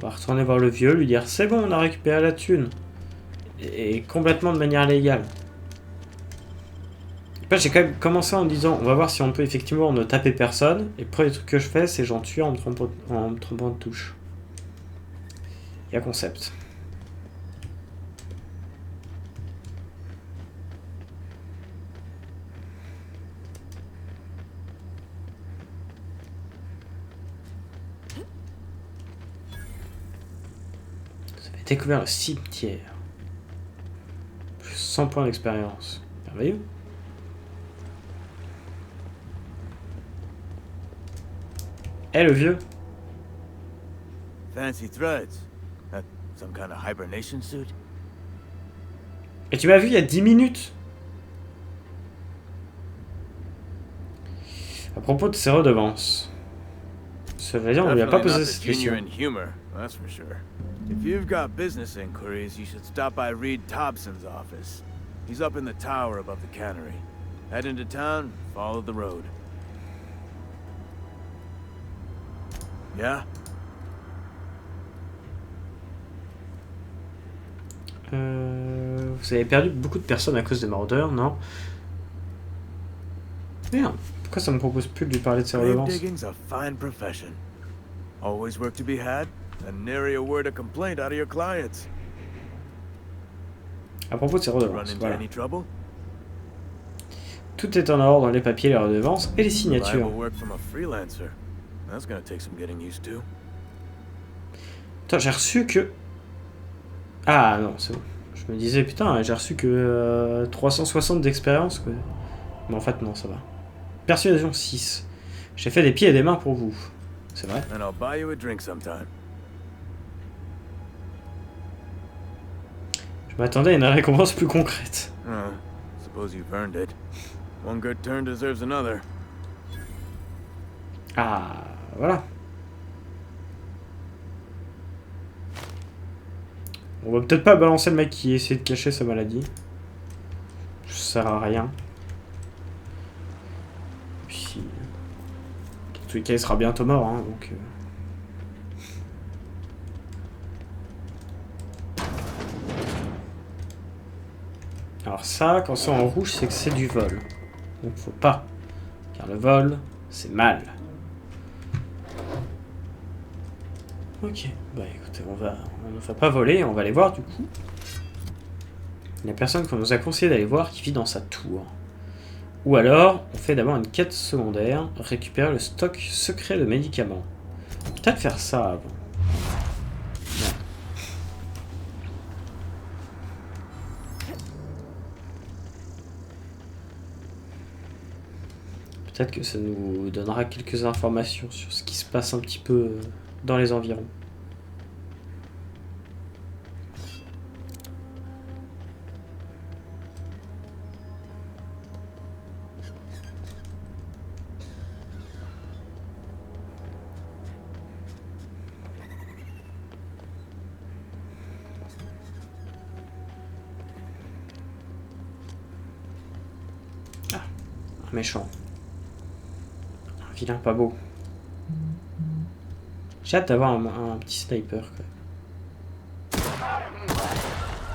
On va retourner voir le vieux, lui dire c'est bon, on a récupéré la thune. Et complètement de manière légale. J'ai quand même commencé en me disant on va voir si on peut effectivement ne taper personne. Et le premier truc que je fais, c'est j'en tue en me trompant de touche. Il y a concept. Découvert le cimetière. Plus 100 points d'expérience. Merveilleux. Eh le vieux. Fancy threads. Some kind of hibernation suit? Et tu m'as vu il y a 10 minutes. À propos de ces redevances. Cela dit, on ne lui a pas posé cette question. That's for sure. If you've got business inquiries, you should stop by Reed Thompson's office. He's up in the tower above the cannery. Head into town, follow the road. Yeah? Vous avez perdu beaucoup de personnes à cause des maraudeurs, non? Merde, pourquoi ça me propose plus de lui parler de ses redevances? Digging's a fine profession. Always work to be had, and nary a word of complaint out of your clients. À propos de ses redevances, voilà. Tout est en ordre dans les papiers, les redevances et les signatures. Attends, j'ai reçu que... Ah non, c'est bon. Je me disais, putain, j'ai reçu que 360 d'expérience, quoi. Mais en fait, non, ça va. Persuasion 6. J'ai fait des pieds et des mains pour vous. C'est vrai. Je m'attendais à une récompense plus concrète. Ah, voilà. On va peut-être pas balancer le mec qui essaie de cacher sa maladie. Ça sert à rien. Puis... En tous les cas, il sera bientôt mort, hein, donc... Alors ça, quand c'est en rouge, c'est que c'est du vol. Donc faut pas. Car le vol, c'est mal. Ok, bah écoutez, on ne va pas voler, on va aller voir du coup. Il y a personne qu'on nous a conseillé d'aller voir qui vit dans sa tour. Ou alors, on fait d'abord une quête secondaire, récupérer le stock secret de médicaments. Peut-être faire ça avant. Ouais. Peut-être que ça nous donnera quelques informations sur ce qui se passe un petit peu dans les environs. Ah, un méchant. Un vilain pas beau. J'ai hâte d'avoir un petit sniper, quoi.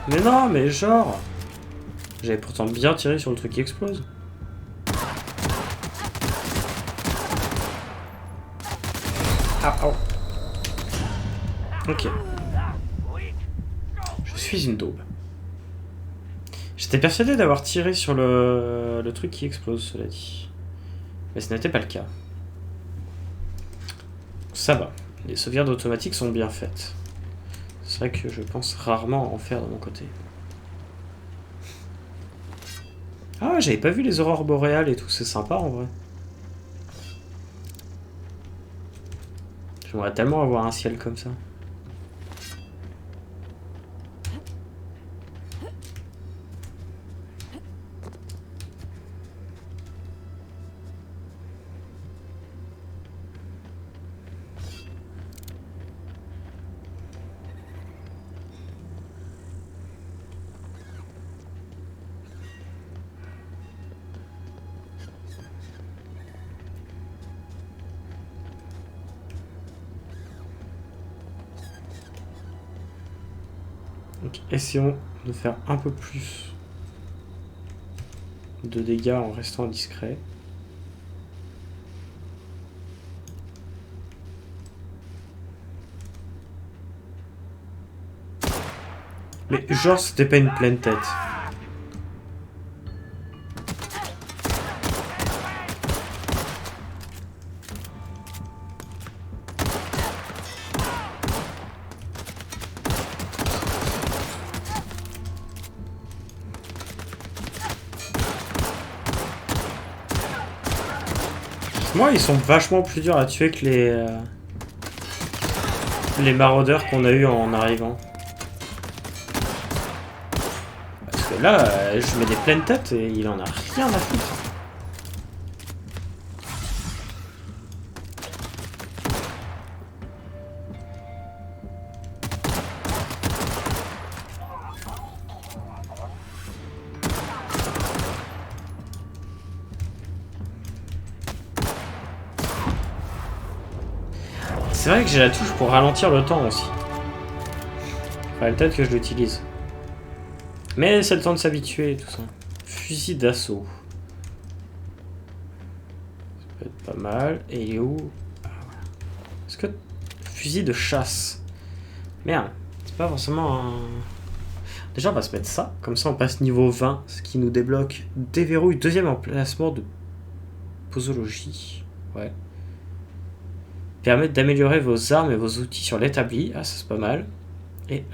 Mais non, mais genre... J'avais pourtant bien tiré sur le truc qui explose. Ah, oh. Ok. Je suis une daube. J'étais persuadé d'avoir tiré sur le truc qui explose, cela dit. Mais ce n'était pas le cas. Ça va. Les sauvegardes automatiques sont bien faites. C'est vrai que je pense rarement en faire de mon côté. Ah ouais, j'avais pas vu les aurores boréales et tout, c'est sympa en vrai. J'aimerais tellement avoir un ciel comme ça. Donc, essayons de faire un peu plus de dégâts en restant discret. Mais genre c'était pas une pleine tête. Moi, ils sont vachement plus durs à tuer que les maraudeurs qu'on a eu en arrivant. Parce que là, je mets des pleines têtes et il en a rien à foutre. C'est vrai que j'ai la touche pour ralentir le temps aussi. Faudrait peut-être que je l'utilise. Mais c'est le temps de s'habituer et tout ça. Fusil d'assaut. Ça peut être pas mal. Et il est où? Ah, voilà. Est-ce que... Fusil de chasse. Merde. C'est pas forcément un... Déjà on va se mettre ça. Comme ça on passe niveau 20. Ce qui nous débloque déverrouille deuxième emplacement de posologie. Ouais. Permet d'améliorer vos armes et vos outils sur l'établi. Ah, ça c'est pas mal. Et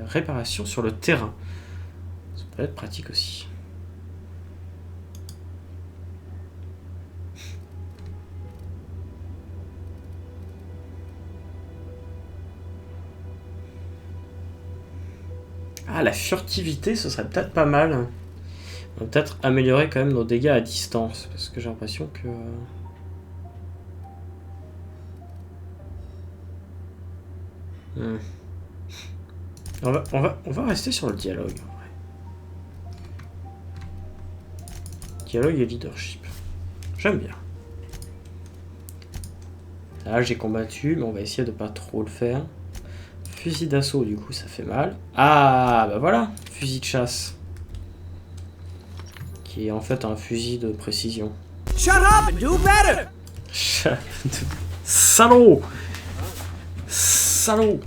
réparation sur le terrain. Ça peut être pratique aussi. Ah, la furtivité, ce serait peut-être pas mal. On va peut-être améliorer quand même nos dégâts à distance. Parce que j'ai l'impression que... On va rester sur le dialogue. Dialogue et leadership. J'aime bien. Là j'ai combattu, mais on va essayer de pas trop le faire. Fusil d'assaut, du coup ça fait mal. Ah bah voilà, fusil de chasse. Qui est en fait un fusil de précision. Shut up and do better. Salaud. Salaud.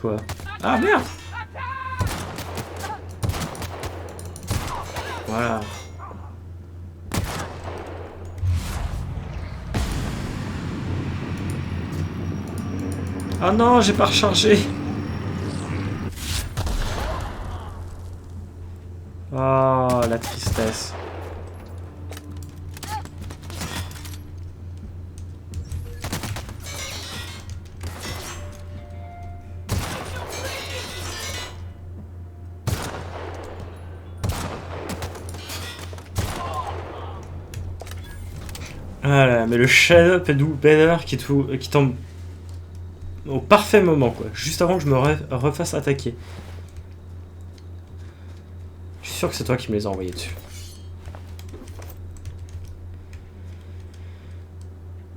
Quoi? Ah merde. Voilà. Ah non, j'ai pas rechargé. Oh, la tristesse. Voilà, mais le Shadow Banner qui tombe au parfait moment, quoi. Juste avant que je me refasse attaquer. Je suis sûr que c'est toi qui me les as envoyés dessus.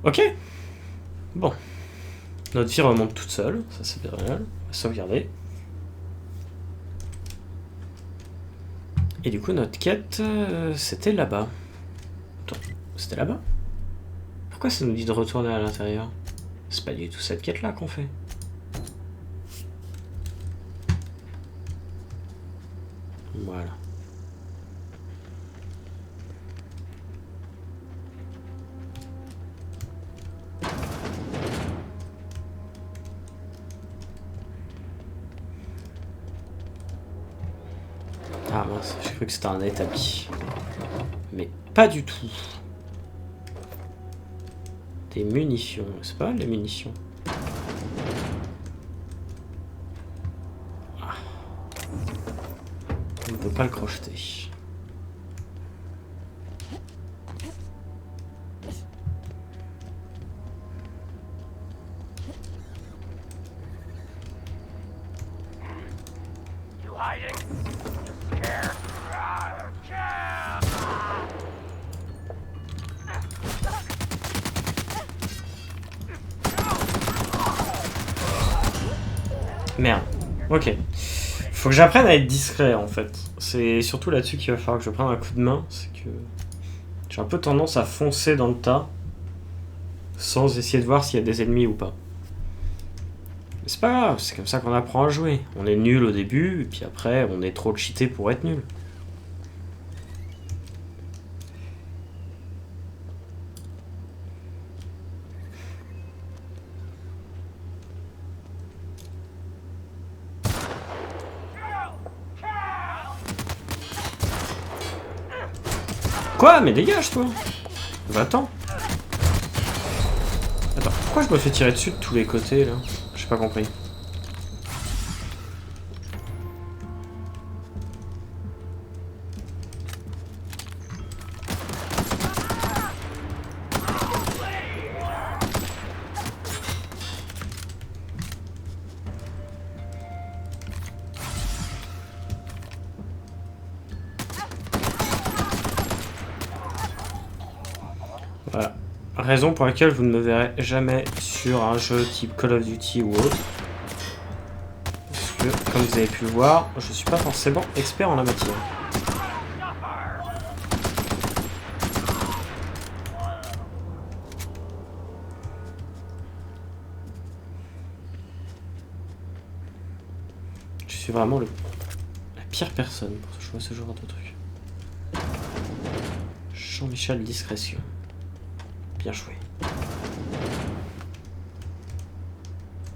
Ok. Bon. Notre vie remonte toute seule. Ça, c'est bien. On va sauvegarder. Et du coup, notre quête, c'était là-bas. Attends, c'était là-bas? Pourquoi ça nous dit de retourner à l'intérieur? C'est pas du tout cette quête-là qu'on fait. Voilà. Ah mince, j'ai cru que c'était un établi. Mais pas du tout. Des munitions, c'est pas les munitions. Ah. On ne peut pas le crocheter. Merde. Ok. Faut que j'apprenne à être discret en fait. C'est surtout là-dessus qu'il va falloir que je prenne un coup de main. C'est que j'ai un peu tendance à foncer dans le tas sans essayer de voir s'il y a des ennemis ou pas. Mais c'est pas grave, c'est comme ça qu'on apprend à jouer. On est nul au début, et puis après on est trop cheaté pour être nul. Quoi? Mais dégage toi! Va-t'en! Attends, pourquoi je me fais tirer dessus de tous les côtés là? J'ai pas compris. Voilà. Raison pour laquelle vous ne me verrez jamais sur un jeu type Call of Duty ou autre. Parce que, comme vous avez pu le voir, je suis pas forcément expert en la matière. Je suis vraiment la pire personne pour jouer à ce genre de truc. Jean-Michel Discrétion. Bien joué.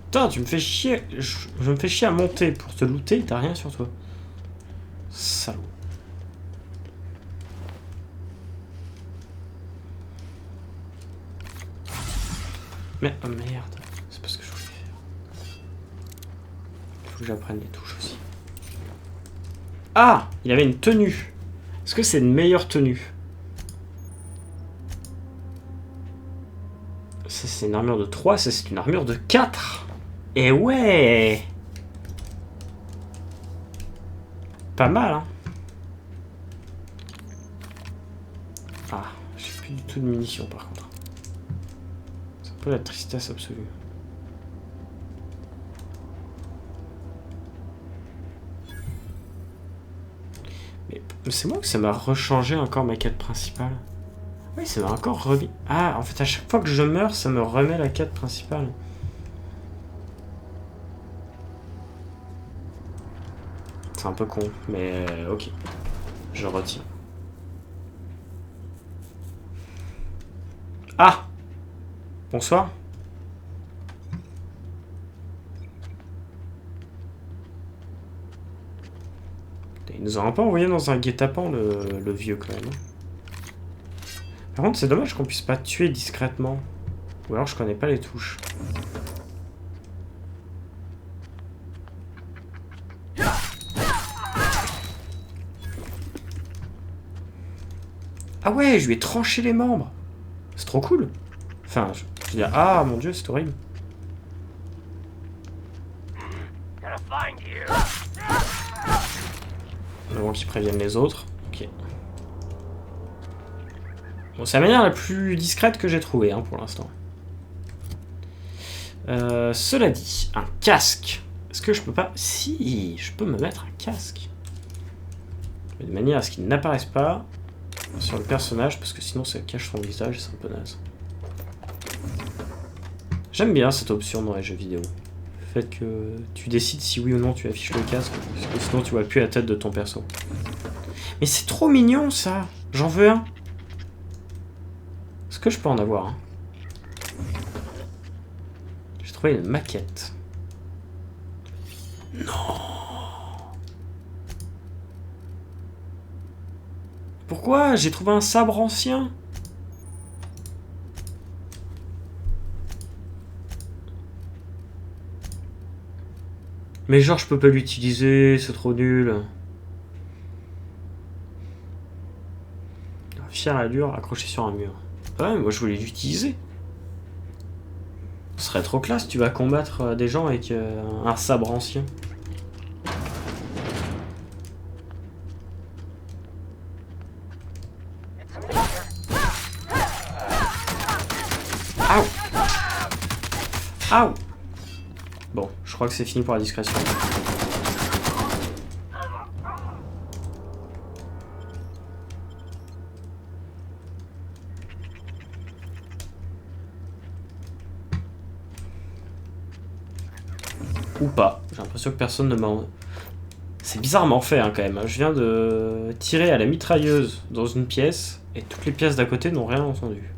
Putain, tu me fais chier. Je me fais chier à monter pour te looter, t'as rien sur toi. Salaud. Mais oh merde, c'est pas ce que je voulais faire. Il faut que j'apprenne les touches aussi. Ah, il avait une tenue. Est-ce que c'est une meilleure tenue? Ça c'est une armure de 3, ça c'est une armure de 4. Et ouais. Pas mal, hein. Ah, j'ai plus du tout de munitions par contre. C'est un peu la tristesse absolue. Mais c'est moi que ça m'a rechangé encore ma quête principale. Oui, ça m'a encore remis. Ah, en fait, à chaque fois que je meurs, ça me remet la quête principale. C'est un peu con, mais ok. Je retire. Ah! Bonsoir. Il nous a un peu envoyé dans un guet-apens, le vieux, quand même. Par contre, c'est dommage qu'on puisse pas tuer discrètement. Ou alors, je connais pas les touches. Ah ouais, je lui ai tranché les membres. C'est trop cool. Enfin, je veux dire, ah mon dieu, c'est horrible. Avant qu'ils préviennent les autres. Ok. Bon, c'est la manière la plus discrète que j'ai trouvée hein, pour l'instant. Cela dit, un casque. Est-ce que je peux pas... Si, je peux me mettre un casque. Mais de manière à ce qu'il n'apparaisse pas sur le personnage, parce que sinon ça cache son visage, c'est un peu naze. J'aime bien cette option dans les jeux vidéo. Le fait que tu décides si oui ou non tu affiches le casque, parce que sinon tu vois plus la tête de ton perso. Mais c'est trop mignon ça. J'en veux un. Est-ce que je peux en avoir un? J'ai trouvé une maquette. Non. Pourquoi? J'ai trouvé un sabre ancien. Mais genre je peux pas l'utiliser, c'est trop nul. Fière allure accroché sur un mur. Ouais, moi je voulais l'utiliser. Ce serait trop classe, tu vas combattre des gens avec un sabre ancien. Aouh! Aouh! Bon, je crois que c'est fini pour la discrétion. Ou pas. J'ai l'impression que personne ne m'a... C'est bizarrement fait hein, quand même. Je viens de tirer à la mitrailleuse dans une pièce et toutes les pièces d'à côté n'ont rien entendu.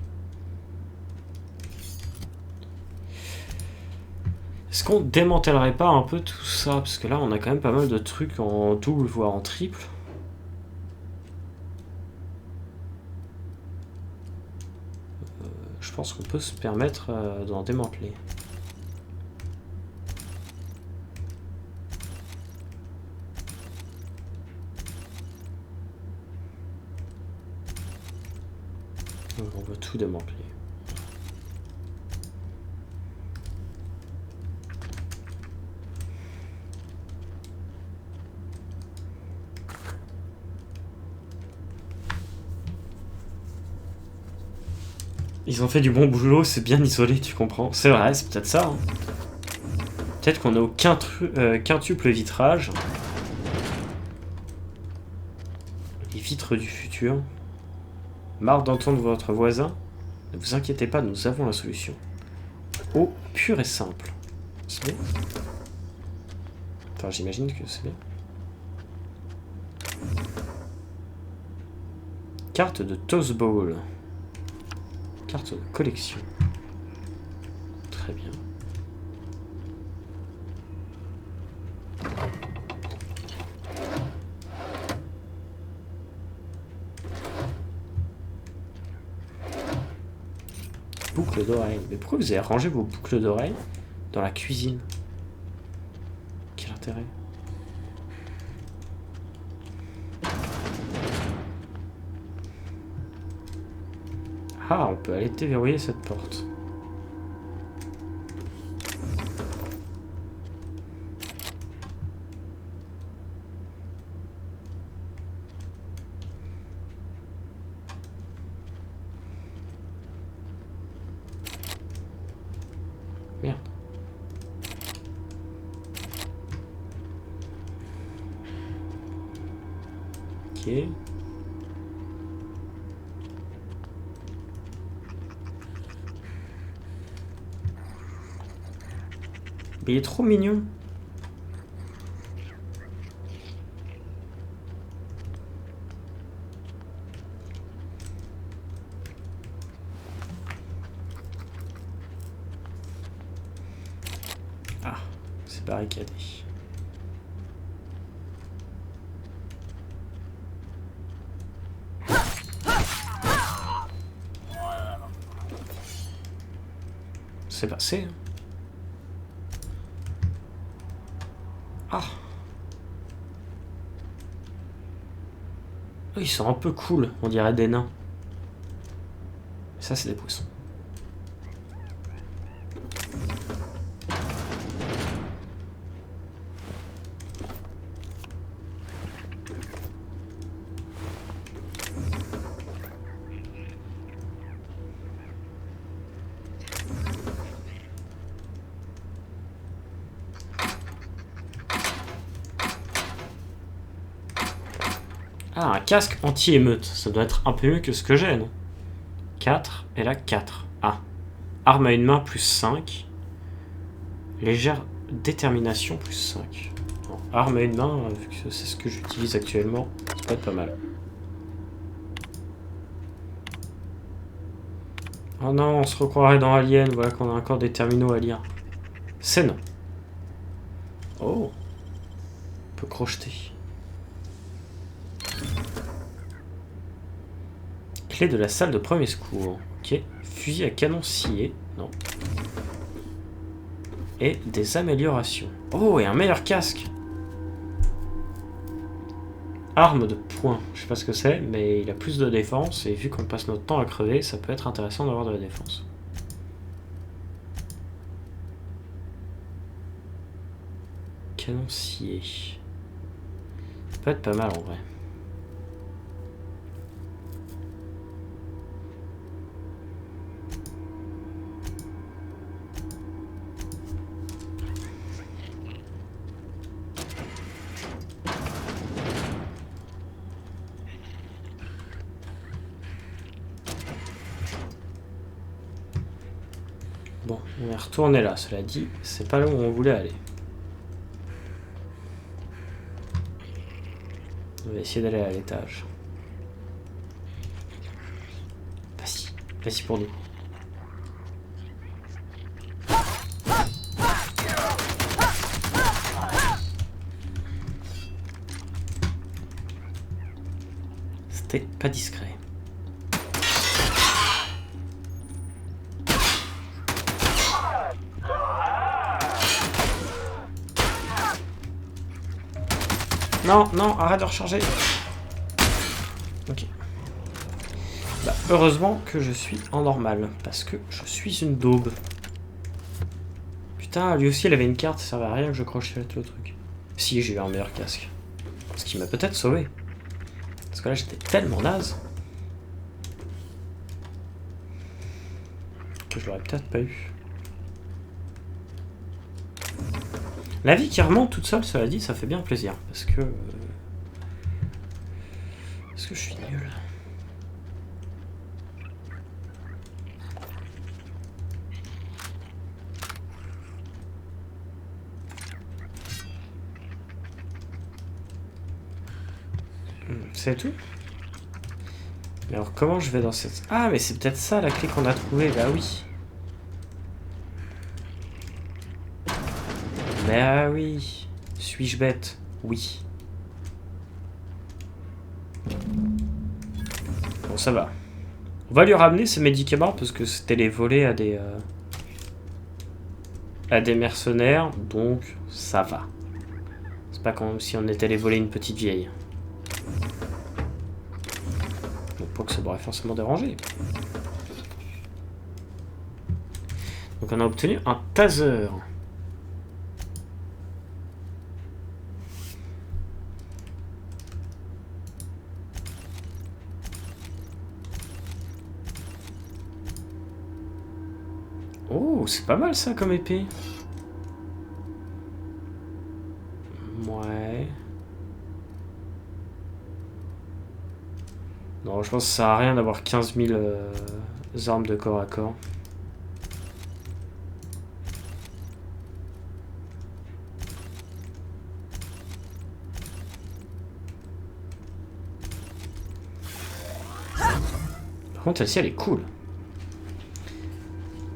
Est-ce qu'on démantèlerait pas un peu tout ça? Parce que là, on a quand même pas mal de trucs en double, voire en triple. Je pense qu'on peut se permettre d'en démanteler. Donc on va tout démanteler. Ils ont fait du bon boulot, c'est bien isolé, tu comprends. C'est vrai, c'est peut-être ça. Hein. Peut-être qu'on a au quintuple vitrage. Les vitres du futur. Marre d'entendre votre voisin? Ne vous inquiétez pas, nous avons la solution. Eau pure et simple. C'est bien. Enfin, j'imagine que c'est bien. Carte de Toast Bowl. Carte de collection. Très bien. Boucle d'oreille. Mais pourquoi vous avez rangé vos boucles d'oreilles dans la cuisine? Quel intérêt? Ah, on peut aller déverrouiller cette porte. Merde. Ok. Mais il est trop mignon. Ah, c'est barricadé. c'est passé. Ah. Oh, ils sont un peu cool, on dirait des nains. Ça, c'est des poissons. Ah, un casque anti-émeute. Ça doit être un peu mieux que ce que j'ai, non? 4, et là 4. Ah. Arme à une main, plus 5. Légère détermination, plus 5. Bon, arme à une main, vu que c'est ce que j'utilise actuellement, ça peut être pas mal. Oh non, on se recroirait dans Alien, voilà qu'on a encore des terminaux à lire. C'est non. Oh. On peut crocheter. Clé de la salle de premier secours. Ok. Fusil à canon scié. Non. Et des améliorations. Oh, et un meilleur casque. Arme de poing. Je sais pas ce que c'est, mais il a plus de défense. Et vu qu'on passe notre temps à crever, ça peut être intéressant d'avoir de la défense. Canon scié. Ça peut être pas mal en vrai. Bon, on est retourné là, cela dit, c'est pas là où on voulait aller. On va essayer d'aller à l'étage. Vas-y, vas-y pour nous. C'était pas discret. Non, non, arrête de recharger. Ok. Bah, heureusement que je suis en normal, parce que je suis une daube. Putain, lui aussi, il avait une carte, ça servait à rien que je crochette le truc. Si, j'ai eu un meilleur casque. Ce qui m'a peut-être sauvé. Parce que là, j'étais tellement naze que je l'aurais peut-être pas eu. La vie qui remonte toute seule, cela dit, ça fait bien plaisir. Parce que je suis nul. C'est tout? Mais alors comment je vais dans cette... Ah mais c'est peut-être ça la clé qu'on a trouvée, bah oui. Mais ah oui. Suis-je bête? Oui. Bon ça va. On va lui ramener ces médicaments parce que c'était les voler à des mercenaires, donc ça va. C'est pas comme si on était allé voler une petite vieille. Donc pas que ça m'aurait forcément dérangé. Donc on a obtenu un taser. Oh, c'est pas mal ça comme épée. Ouais. Non, je pense que ça sert à rien d'avoir 15 000 armes de corps à corps. Par contre, celle-ci, elle est cool.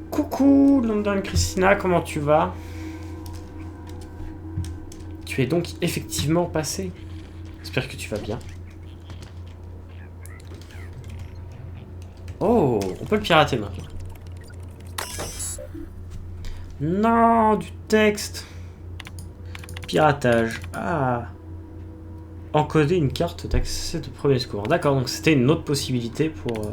Coucou London Christina, comment tu vas? Tu es donc effectivement passé. J'espère que tu vas bien. Oh, on peut le pirater maintenant. Non, du texte. Piratage. Ah. Encoder une carte d'accès de premier secours. D'accord, donc c'était une autre possibilité pour...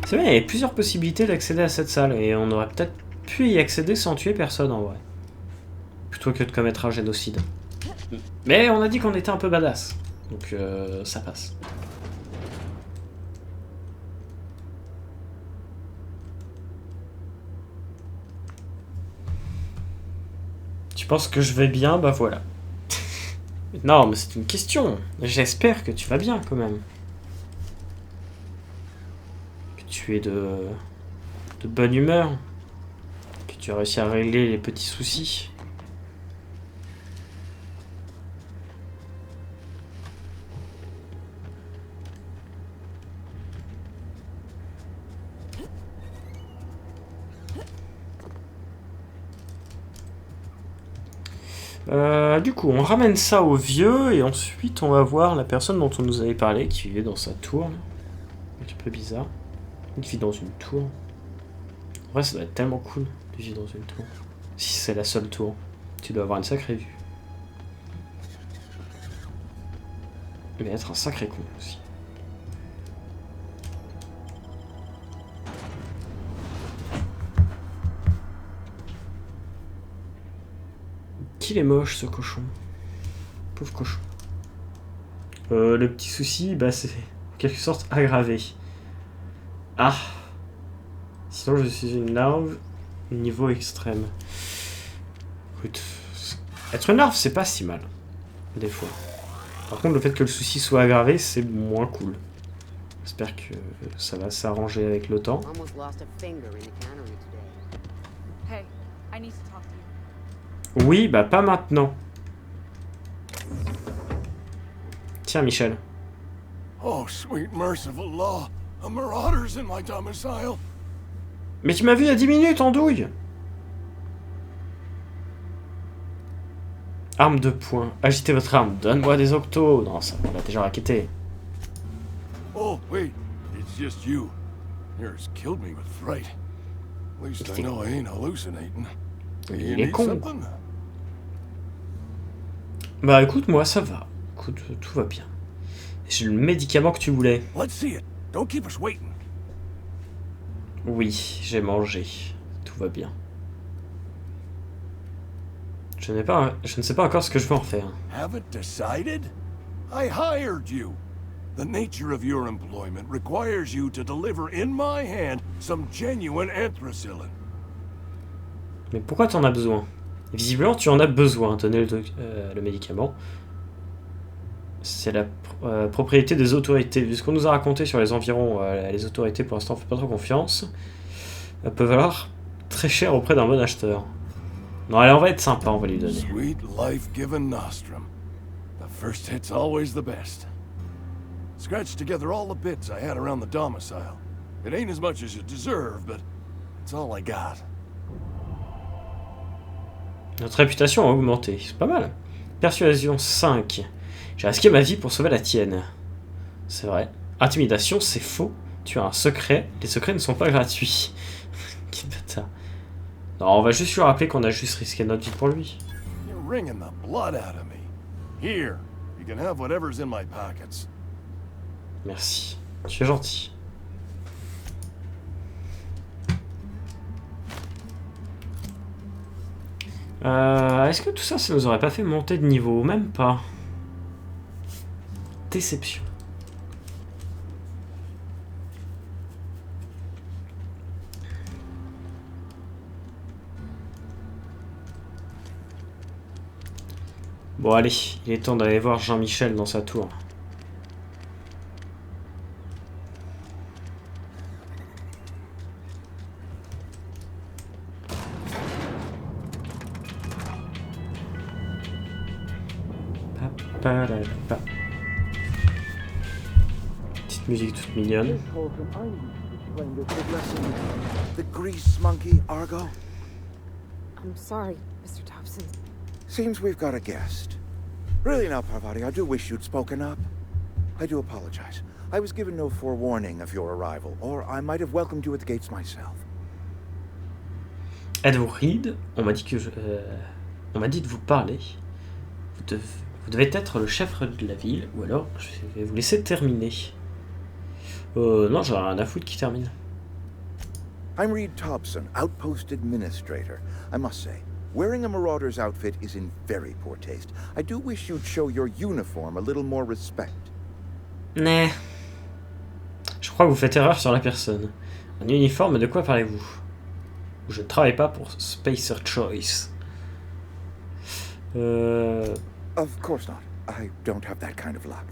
C'est vrai, il y avait plusieurs possibilités d'accéder à cette salle. Et on aurait peut-être pu y accéder sans tuer personne en vrai. Plutôt que de commettre un génocide. Mais on a dit qu'on était un peu badass. Donc ça passe. Tu penses que je vais bien? Bah voilà. Non, mais c'est une question. J'espère que tu vas bien quand même. Que tu es de bonne humeur. Que tu as réussi à régler les petits soucis. Du coup, on ramène ça au vieux et ensuite on va voir la personne dont on nous avait parlé qui vivait dans sa tour. Là. Un petit peu bizarre. Il vit dans une tour. En vrai, ça doit être tellement cool de vivre dans une tour. Si c'est la seule tour, tu dois avoir une sacrée vue. Mais être un sacré con aussi. Qu'il est moche ce cochon. Pauvre cochon. Le petit souci, bah c'est en quelque sorte aggravé. Ah. Sinon je suis une larve niveau extrême. Écoute, être une larve c'est pas si mal. Des fois. Par contre le fait que le souci soit aggravé c'est moins cool. J'espère que ça va s'arranger avec le temps. Hey, I need to talk to you. Oui, bah pas maintenant. Tiens, Michel. Oh, sweet merciful law. A marauder's in my domicile. Mais tu m'as vu il y a 10 minutes, andouille. Arme de poing. Agitez votre arme. Donne-moi des octos. Non, ça, on l'a déjà raquetté. Oh, wait. It's just you. Yours killed me with fright. At least I know I ain't hallucinating. Il est con. Bah écoute, moi ça va. Écoute, tout va bien. J'ai le médicament que tu voulais. Oui, j'ai mangé. Tout va bien. Je ne sais pas encore ce que je veux en faire. Haven't decided? I hired you. The nature of your employment requires you to deliver in my hand some genuine anthracillin. Mais pourquoi tu en as besoin? Visiblement, tu en as besoin. Tenez le médicament. C'est la propriété des autorités. Vu ce qu'on nous a raconté sur les environs, les autorités, pour l'instant, ne font pas trop confiance. Elles peuvent valoir très cher auprès d'un bon acheteur. Non, allez, on va être sympa, on va lui donner. Sweet life-giving nostrum. The first hit's always the best. Scratched together all the bits I had around the domicile. It ain't as much as you deserve, but it's all I got. Notre réputation a augmenté, c'est pas mal. Persuasion 5. J'ai risqué ma vie pour sauver la tienne. C'est vrai. Intimidation, c'est faux. Tu as un secret. Les secrets ne sont pas gratuits. Quel bâtard. Non, on va juste lui rappeler qu'on a juste risqué notre vie pour lui. You're wringing the blood out of me. Here, you can have whatever's in my pockets. Merci. Tu es gentil. Est-ce que tout ça, ça nous aurait pas fait monter de niveau? Même pas. Déception. Bon allez, il est temps d'aller voir Jean-Michel dans sa tour. Petite musique toute mignonne. The grease monkey, Argo? I'm sorry, Mr. Thompson. Seems we've got a guest. Really now, Parvati, I do wish you'd spoken up. I do apologize. I was given no forewarning of your arrival, or I might have welcomed you at the gates myself. Êtes-vous Reed? On m'a dit on m'a dit de vous parler. Vous devez être le chef de la ville, ou alors je vais vous laisser terminer. Non, j'en ai rien à foutre qui termine. I'm Reed Thompson, Outpost Administrator. I must say, wearing a Marauder's outfit is in very poor taste. I do wish you'd show your uniform a little more respect. Nee. Je crois que vous faites erreur sur la personne. Un uniforme, de quoi parlez-vous? Je ne travaille pas pour Spacer Choice. Of course not. I don't have that kind of luck.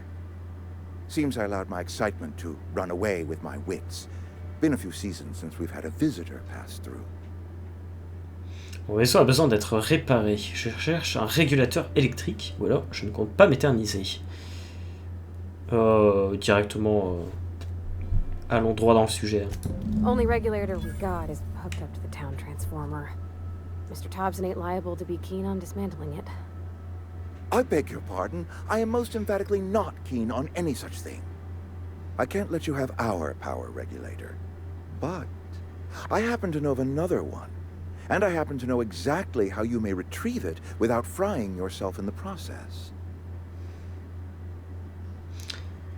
Seems I allowed my excitement to run away with my wits. Been a few seasons since we've had a visitor pass through. Mon vaisseau a besoin d'être réparé. Je cherche un régulateur électrique, ou alors je ne compte pas m'éterniser. Directement, allons droit dans le sujet. Only regulator we got is hooked up to the town transformer. Mr. Thompson ain't liable to be keen on dismantling it. I beg your pardon. I am most emphatically not keen on any such thing. I can't let you have our power regulator. But I happen to know of another one. And I happen to know exactly how you may retrieve it without frying yourself in the process.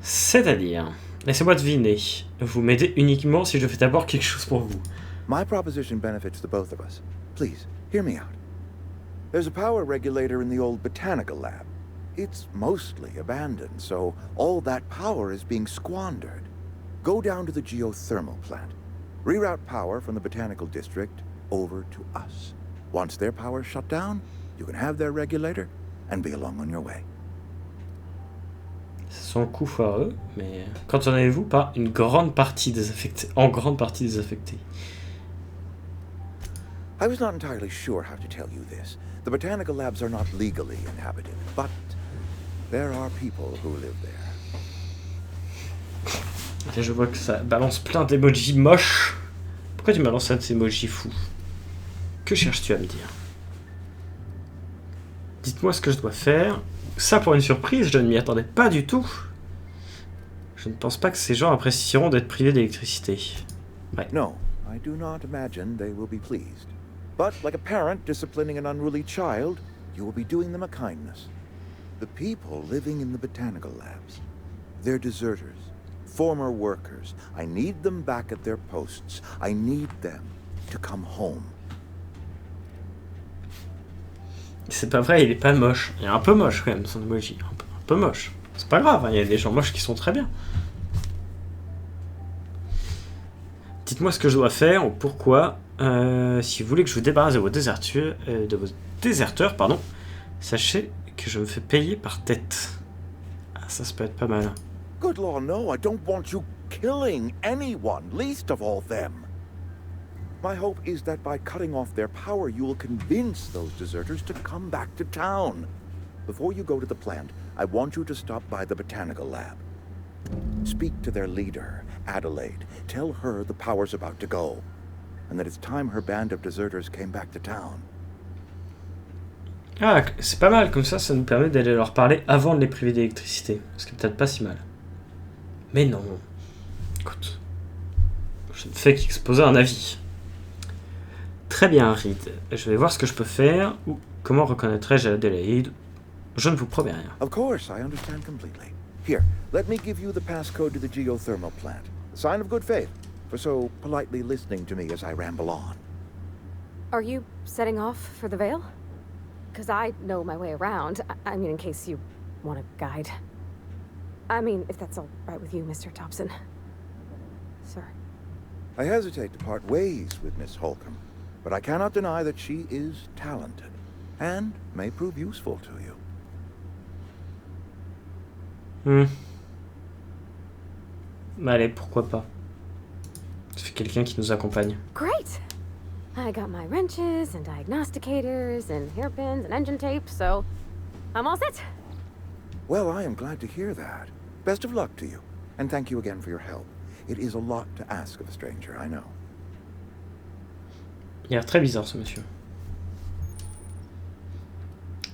C'est-à-dire, laissez-moi deviner, vous m'aidez uniquement si je fais d'abord quelque chose pour vous. My proposition benefits the both of us. Please, hear me out. There's a power regulator in the old botanical lab. It's mostly abandoned, so all that power is being squandered. Go down to the geothermal plant. Reroute power from the botanical district over to us. Once their power's shut down, you can have their regulator and be along on your way. C'est son coup foireux, mais quand en avez-vous pas une grande partie désaffectée, en grande partie désaffectée? I was not entirely sure how to tell you this. The botanical labs are not legally inhabited, but there are people who live there. Là, je vois que ça balance plein d'emojis moches. Pourquoi tu m'as lancé un de ces emojis fous? Que cherches-tu à me dire? Dites-moi ce que je dois faire. Ça pour une surprise, je ne m'y attendais pas du tout. Je ne pense pas que ces gens apprécieront d'être privés d'électricité. Ouais. No, I do not imagine they will be pleased. But like a parent disciplining an unruly child, you will be doing them a kindness. The people living in the botanical labs, they're deserters, former workers. I need them back at their posts. I need them to come home. C'est pas vrai, il est pas moche. Il est un peu moche quand même, son emoji. Un peu moche. C'est pas grave, hein, il y a des gens moches qui sont très bien. Dites-moi ce que je dois faire ou pourquoi. Si vous voulez que je vous débarrasse de vos déserteurs, pardon, sachez que je me fais payer par tête. Ah, ça peut être pas mal. Good Lord, no, I don't want you killing anyone, least of all them. My hope is that by cutting off their power, you will convince those deserters to come back to town. Before you go to the plant, I want you to stop by the botanical lab. Speak to their leader, Adelaide. Tell her the power's about to go, and that it's time her band of deserters came back to town. Ah, c'est pas mal, comme ça nous permet d'aller leur parler avant de les priver d'électricité. Ce qui est peut-être pas si mal. Mais non. Écoute, je ne fais qu'exposer un avis. Très bien, Reed. Je vais voir ce que je peux faire, ou comment reconnaîtrai-je Adelaide. Je ne vous promets rien. Of course, I understand completely. Here, let me give you the passcode to the geothermal plant. A sign of good faith, for so politely listening to me as I ramble on. Are you setting off for the Vale? Because I know my way around. I mean, in case you want a guide. I mean, if that's all right with you, Mr. Thompson. Sir. I hesitate to part ways with Miss Holcomb, but I cannot deny that she is talented, and may prove useful to you. Allez, pourquoi pas. C'est quelqu'un qui nous accompagne. Great! I got my wrenches and diagnosticators and hairpins and engine tape, so I'm all set. Well, I am glad to hear that. Best of luck to you, and thank you again for your help. It is a lot to ask of a stranger, I know. Il a l'air très bizarre, ce monsieur.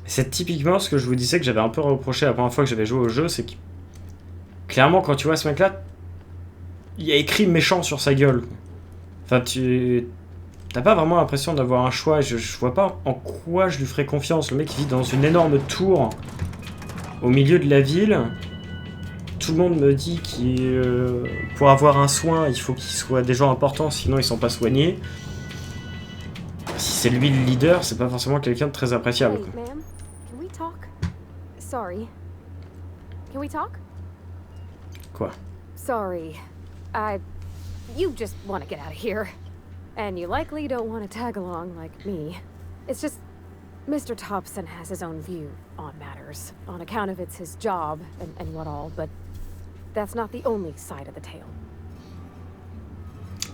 C'est typiquement ce que je vous disais que j'avais un peu reproché la première fois que j'avais joué au jeu, c'est que clairement quand tu vois ce mec-là, il y a écrit méchant sur sa gueule. Enfin, tu T'as pas vraiment l'impression d'avoir un choix. Je vois pas en quoi je lui ferais confiance. Le mec vit dans une énorme tour au milieu de la ville. Tout le monde me dit qu'il pour avoir un soin, il faut qu'il soit des gens importants, sinon ils sont pas soignés. Si c'est lui le leader, c'est pas forcément quelqu'un de très appréciable. Hey, ma'am, can we talk? Sorry. Can we talk? Quoi? Sorry. You just want to get out of here. And you likely don't want to tag along like me. It's just, Mr. Thompson has his own view on matters, on account of it's his job and what all, but that's not the only side of the tale.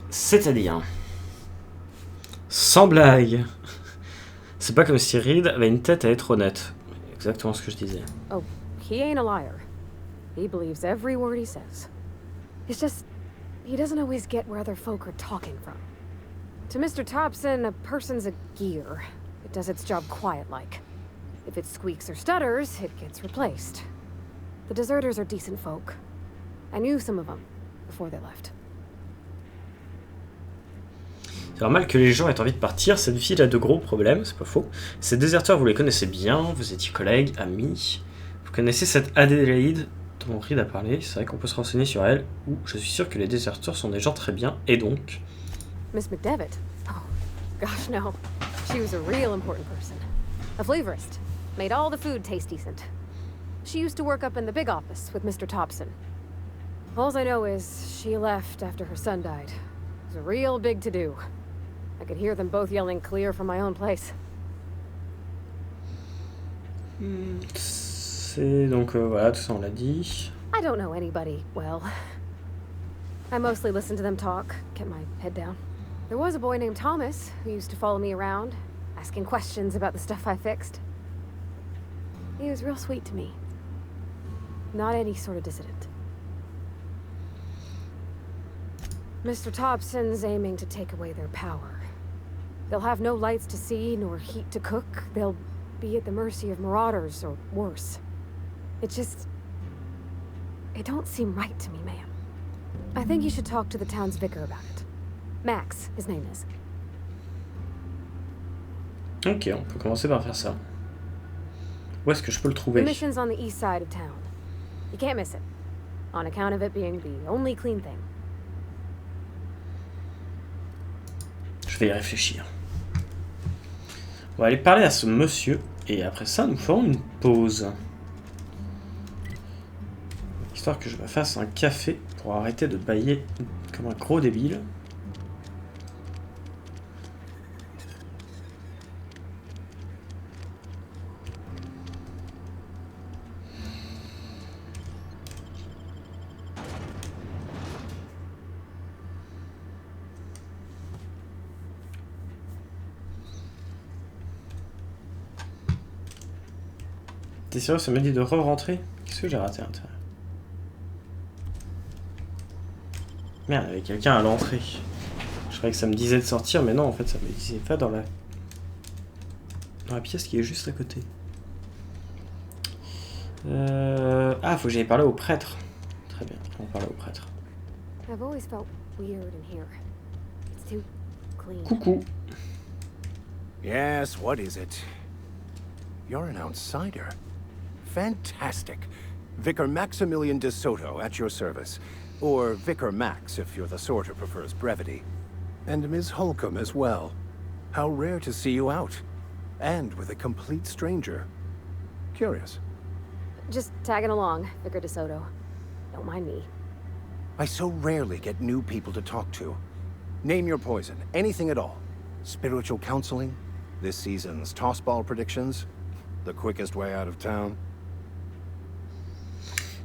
C'est-à-dire, sans blague, c'est pas comme si Reed avait une tête à être honnête. Exactement ce que je disais. Oh, he ain't a liar. He believes every word he says. It's just, he doesn't always get where other folk are talking from. To Mr. Thompson, a person's a gear. It does its job quiet-like. If it squeaks or stutters, it gets replaced. The deserters are decent folk. I knew some of them before they left. C'est normal que les gens aient envie de partir. Cette ville a de gros problèmes, c'est pas faux. Ces déserteurs, vous les connaissez bien, vous étiez collègues, amis. Vous connaissez cette Adélaïde dont Reed a parlé. C'est vrai qu'on peut se renseigner sur elle. Ou je suis sûr que les déserteurs sont des gens très bien. Et donc... Miss McDevitt? Oh, gosh, no. She was a real important person. A flavorist. Made all the food taste decent. She used to work up in the big office with Mr. Thompson. All I know is she left after her son died. It was a real big to-do. I could hear them both yelling clear from my own place. C'est donc voilà, tout ça on l'a dit. I don't know anybody well. I mostly listen to them talk, get my head down. There was a boy named Thomas who used to follow me around, asking questions about the stuff I fixed. He was real sweet to me. Not any sort of dissident. Mr. Thompson's aiming to take away their power. They'll have no lights to see, nor heat to cook. They'll be at the mercy of marauders, or worse. It just... It don't seem right to me, ma'am. I think you should talk to the town's vicar about it. Max, his name is. Ok, on peut commencer par faire ça. Où est-ce que je peux le trouver? The mission's on the east side of town. You can't miss it, on account of it being the only clean thing. Je vais y réfléchir. On va aller parler à ce monsieur, et après ça, nous ferons une pause. Histoire que je me fasse un café pour arrêter de bâiller comme un gros débile. T'es sérieux, ça m'a dit de re-rentrer? Qu'est-ce que j'ai raté à l'intérieur? Merde, il y avait quelqu'un à l'entrée. Je croyais que ça me disait de sortir, mais non, en fait, ça me disait pas dans la pièce qui est juste à côté. Ah, faut que j'aille parler au prêtre. Très bien, on va parler au prêtre. Coucou. Yes, what is it? You're an outsider. Fantastic. Vicar Maximilian de Soto at your service. Or Vicar Max, if you're the sort who prefers brevity. And Ms. Holcomb as well. How rare to see you out. And with a complete stranger. Curious. Just tagging along, Vicar de Soto. Don't mind me. I so rarely get new people to talk to. Name your poison, anything at all. Spiritual counseling? This season's tossball predictions? The quickest way out of town?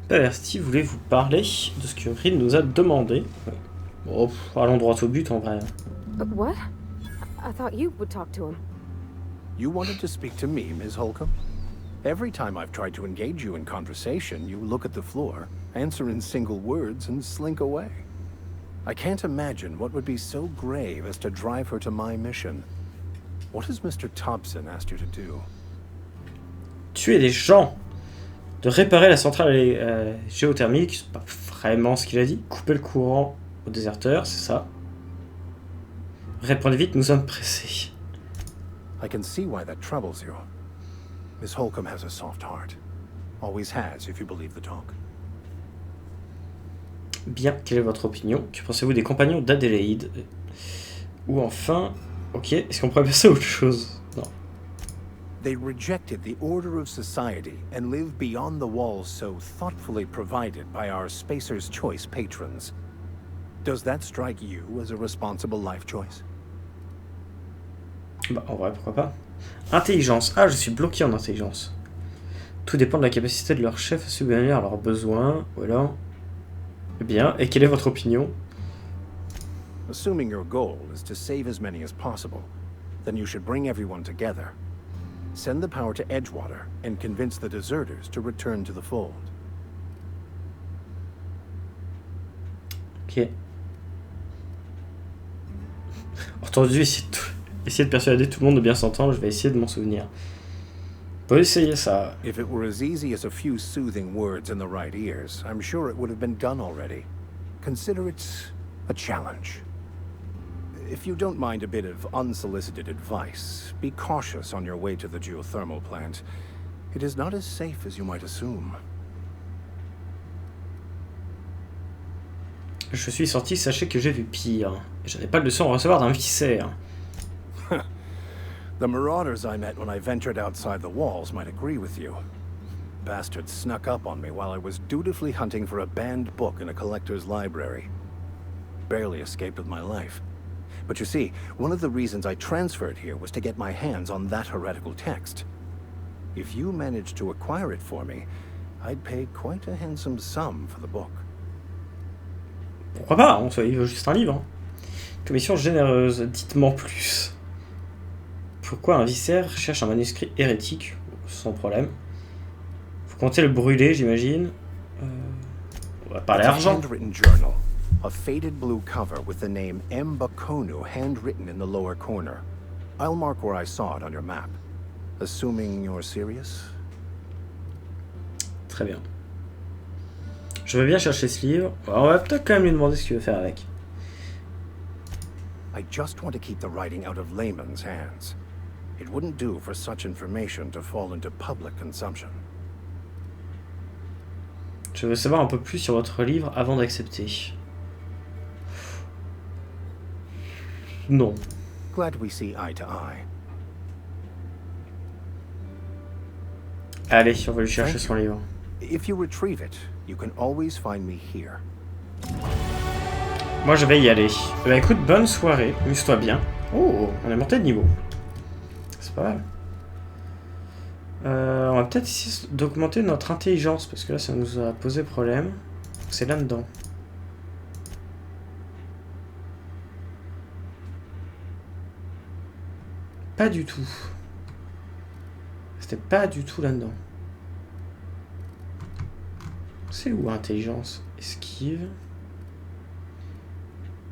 Perverti voulait vous parler de ce que Reed nous a demandé. Bon, allons droit au but en vrai. What? I thought you would talk to him. You wanted to speak to me, Ms. Holcomb? Every time I've tried to engage you in conversation, you look at the floor, answer in single words, and slink away. I can't imagine what would be so grave as to drive her to my mission. What has Mr. Thompson asked you to do? Tuer des gens, de réparer la centrale géothermique, c'est pas vraiment ce qu'il a dit. Couper le courant aux déserteurs, c'est ça. Répondez vite, nous sommes pressés. I can see why that troubles you. Miss Holcomb has a soft heart. Always has, if you believe the talk. Bien, quelle est votre opinion? Que pensez-vous des compagnons d'Adélaïde? Ou enfin... Ok, est-ce qu'on pourrait passer à autre chose? Non. They rejected the order of society and live beyond the walls so thoughtfully provided by our Spacer's Choice patrons. Does that strike you as a responsible life choice? Bah, en vrai, pourquoi pas. Intelligence. Ah, je suis bloqué en intelligence. Tout dépend de la capacité de leur chef à subvenir à leurs besoins. Voilà. Bien, et quelle est votre opinion? Assuming your goal is to save as many as possible, then you should bring everyone together. Send the power to Edgewater and convince the deserters to return to the fold. Ok. Entendu, essayer de persuader tout le monde de bien s'entendre, je vais essayer de m'en souvenir. On peut essayer ça. If it were as easy as a few soothing words in the right ears, I'm sure it would have been done already. Consider it a challenge. If you don't mind a bit of unsolicited advice, be cautious on your way to the geothermal plant. It is not as safe as you might assume. Je suis sorti, sachez que j'ai vu pire. Et je n'ai pas le leçon à recevoir d'un viscère. The marauders I met when I ventured outside the walls might agree with you. Bastards snuck up on me while I was dutifully hunting for a banned book in a collector's library. Barely escaped with my life. But you see, one of the reasons I transferred here was to get my hands on that heretical text. If you managed to acquire it for me, I'd pay quite a handsome sum for the book. Pourquoi pas, il veut juste un livre. Commission généreuse, dites-moi plus. Pourquoi un vicaire cherche un manuscrit hérétique? Sans problème. Vous comptez le brûler, j'imagine. On va parler argent. A faded blue cover with the name M. Bakonu handwritten in the lower corner. I'll mark where I saw it on your map. Assuming you're serious? Très bien. Je veux bien chercher ce livre. On va peut-être quand même lui demander ce qu'il veut faire avec. I just want to keep the writing out of layman's hands. It wouldn't do for such information to fall into public consumption. Je veux savoir un peu plus sur votre livre avant d'accepter. Non. Glad we see eye to eye. Allez, on va lui chercher son livre. If you retrieve it, you can always find me here. Moi, je vais y aller. Bah écoute, bonne soirée. Amuse-toi bien. Oh, on est monté de niveau. C'est pas mal. On va peut-être essayer d'augmenter notre intelligence, parce que là, ça nous a posé problème. C'est là-dedans. Pas du tout. C'était pas du tout là-dedans. C'est où intelligence? Esquive.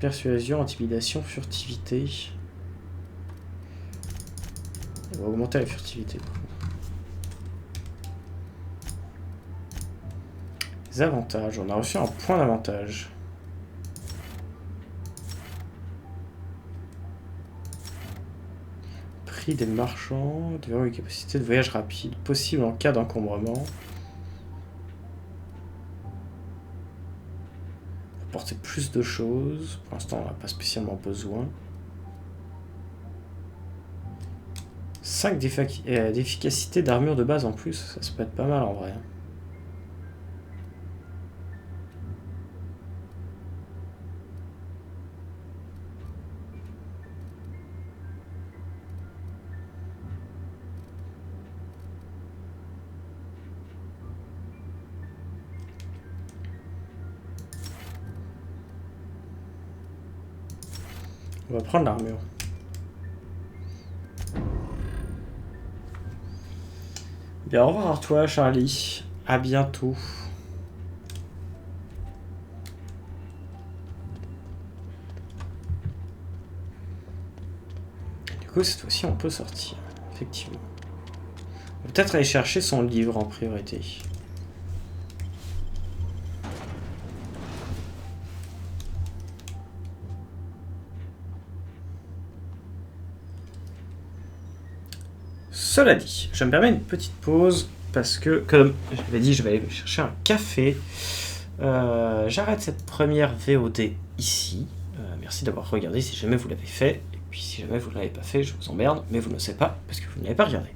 Persuasion, intimidation, furtivité. On va augmenter la furtivité. Les avantages. On a reçu un point d'avantage. Prix des marchands. Déverrouiller les capacités de voyage rapide. Possible en cas d'encombrement. Apporter plus de choses. Pour l'instant, on n'a pas spécialement besoin. 5 d'efficacité d'armure de base en plus. Ça peut être pas mal en vrai. On va prendre l'armure. Bien, au revoir à toi, Charlie. À bientôt. Du coup, cette fois-ci, on peut sortir. Effectivement. On va peut-être aller chercher son livre en priorité. Cela dit, je me permets une petite pause parce que, comme je l'avais dit, je vais aller chercher un café. J'arrête cette première VOD ici. Merci d'avoir regardé si jamais vous l'avez fait. Et puis si jamais vous ne l'avez pas fait, je vous emmerde, mais vous ne le savez pas parce que vous ne l'avez pas regardé.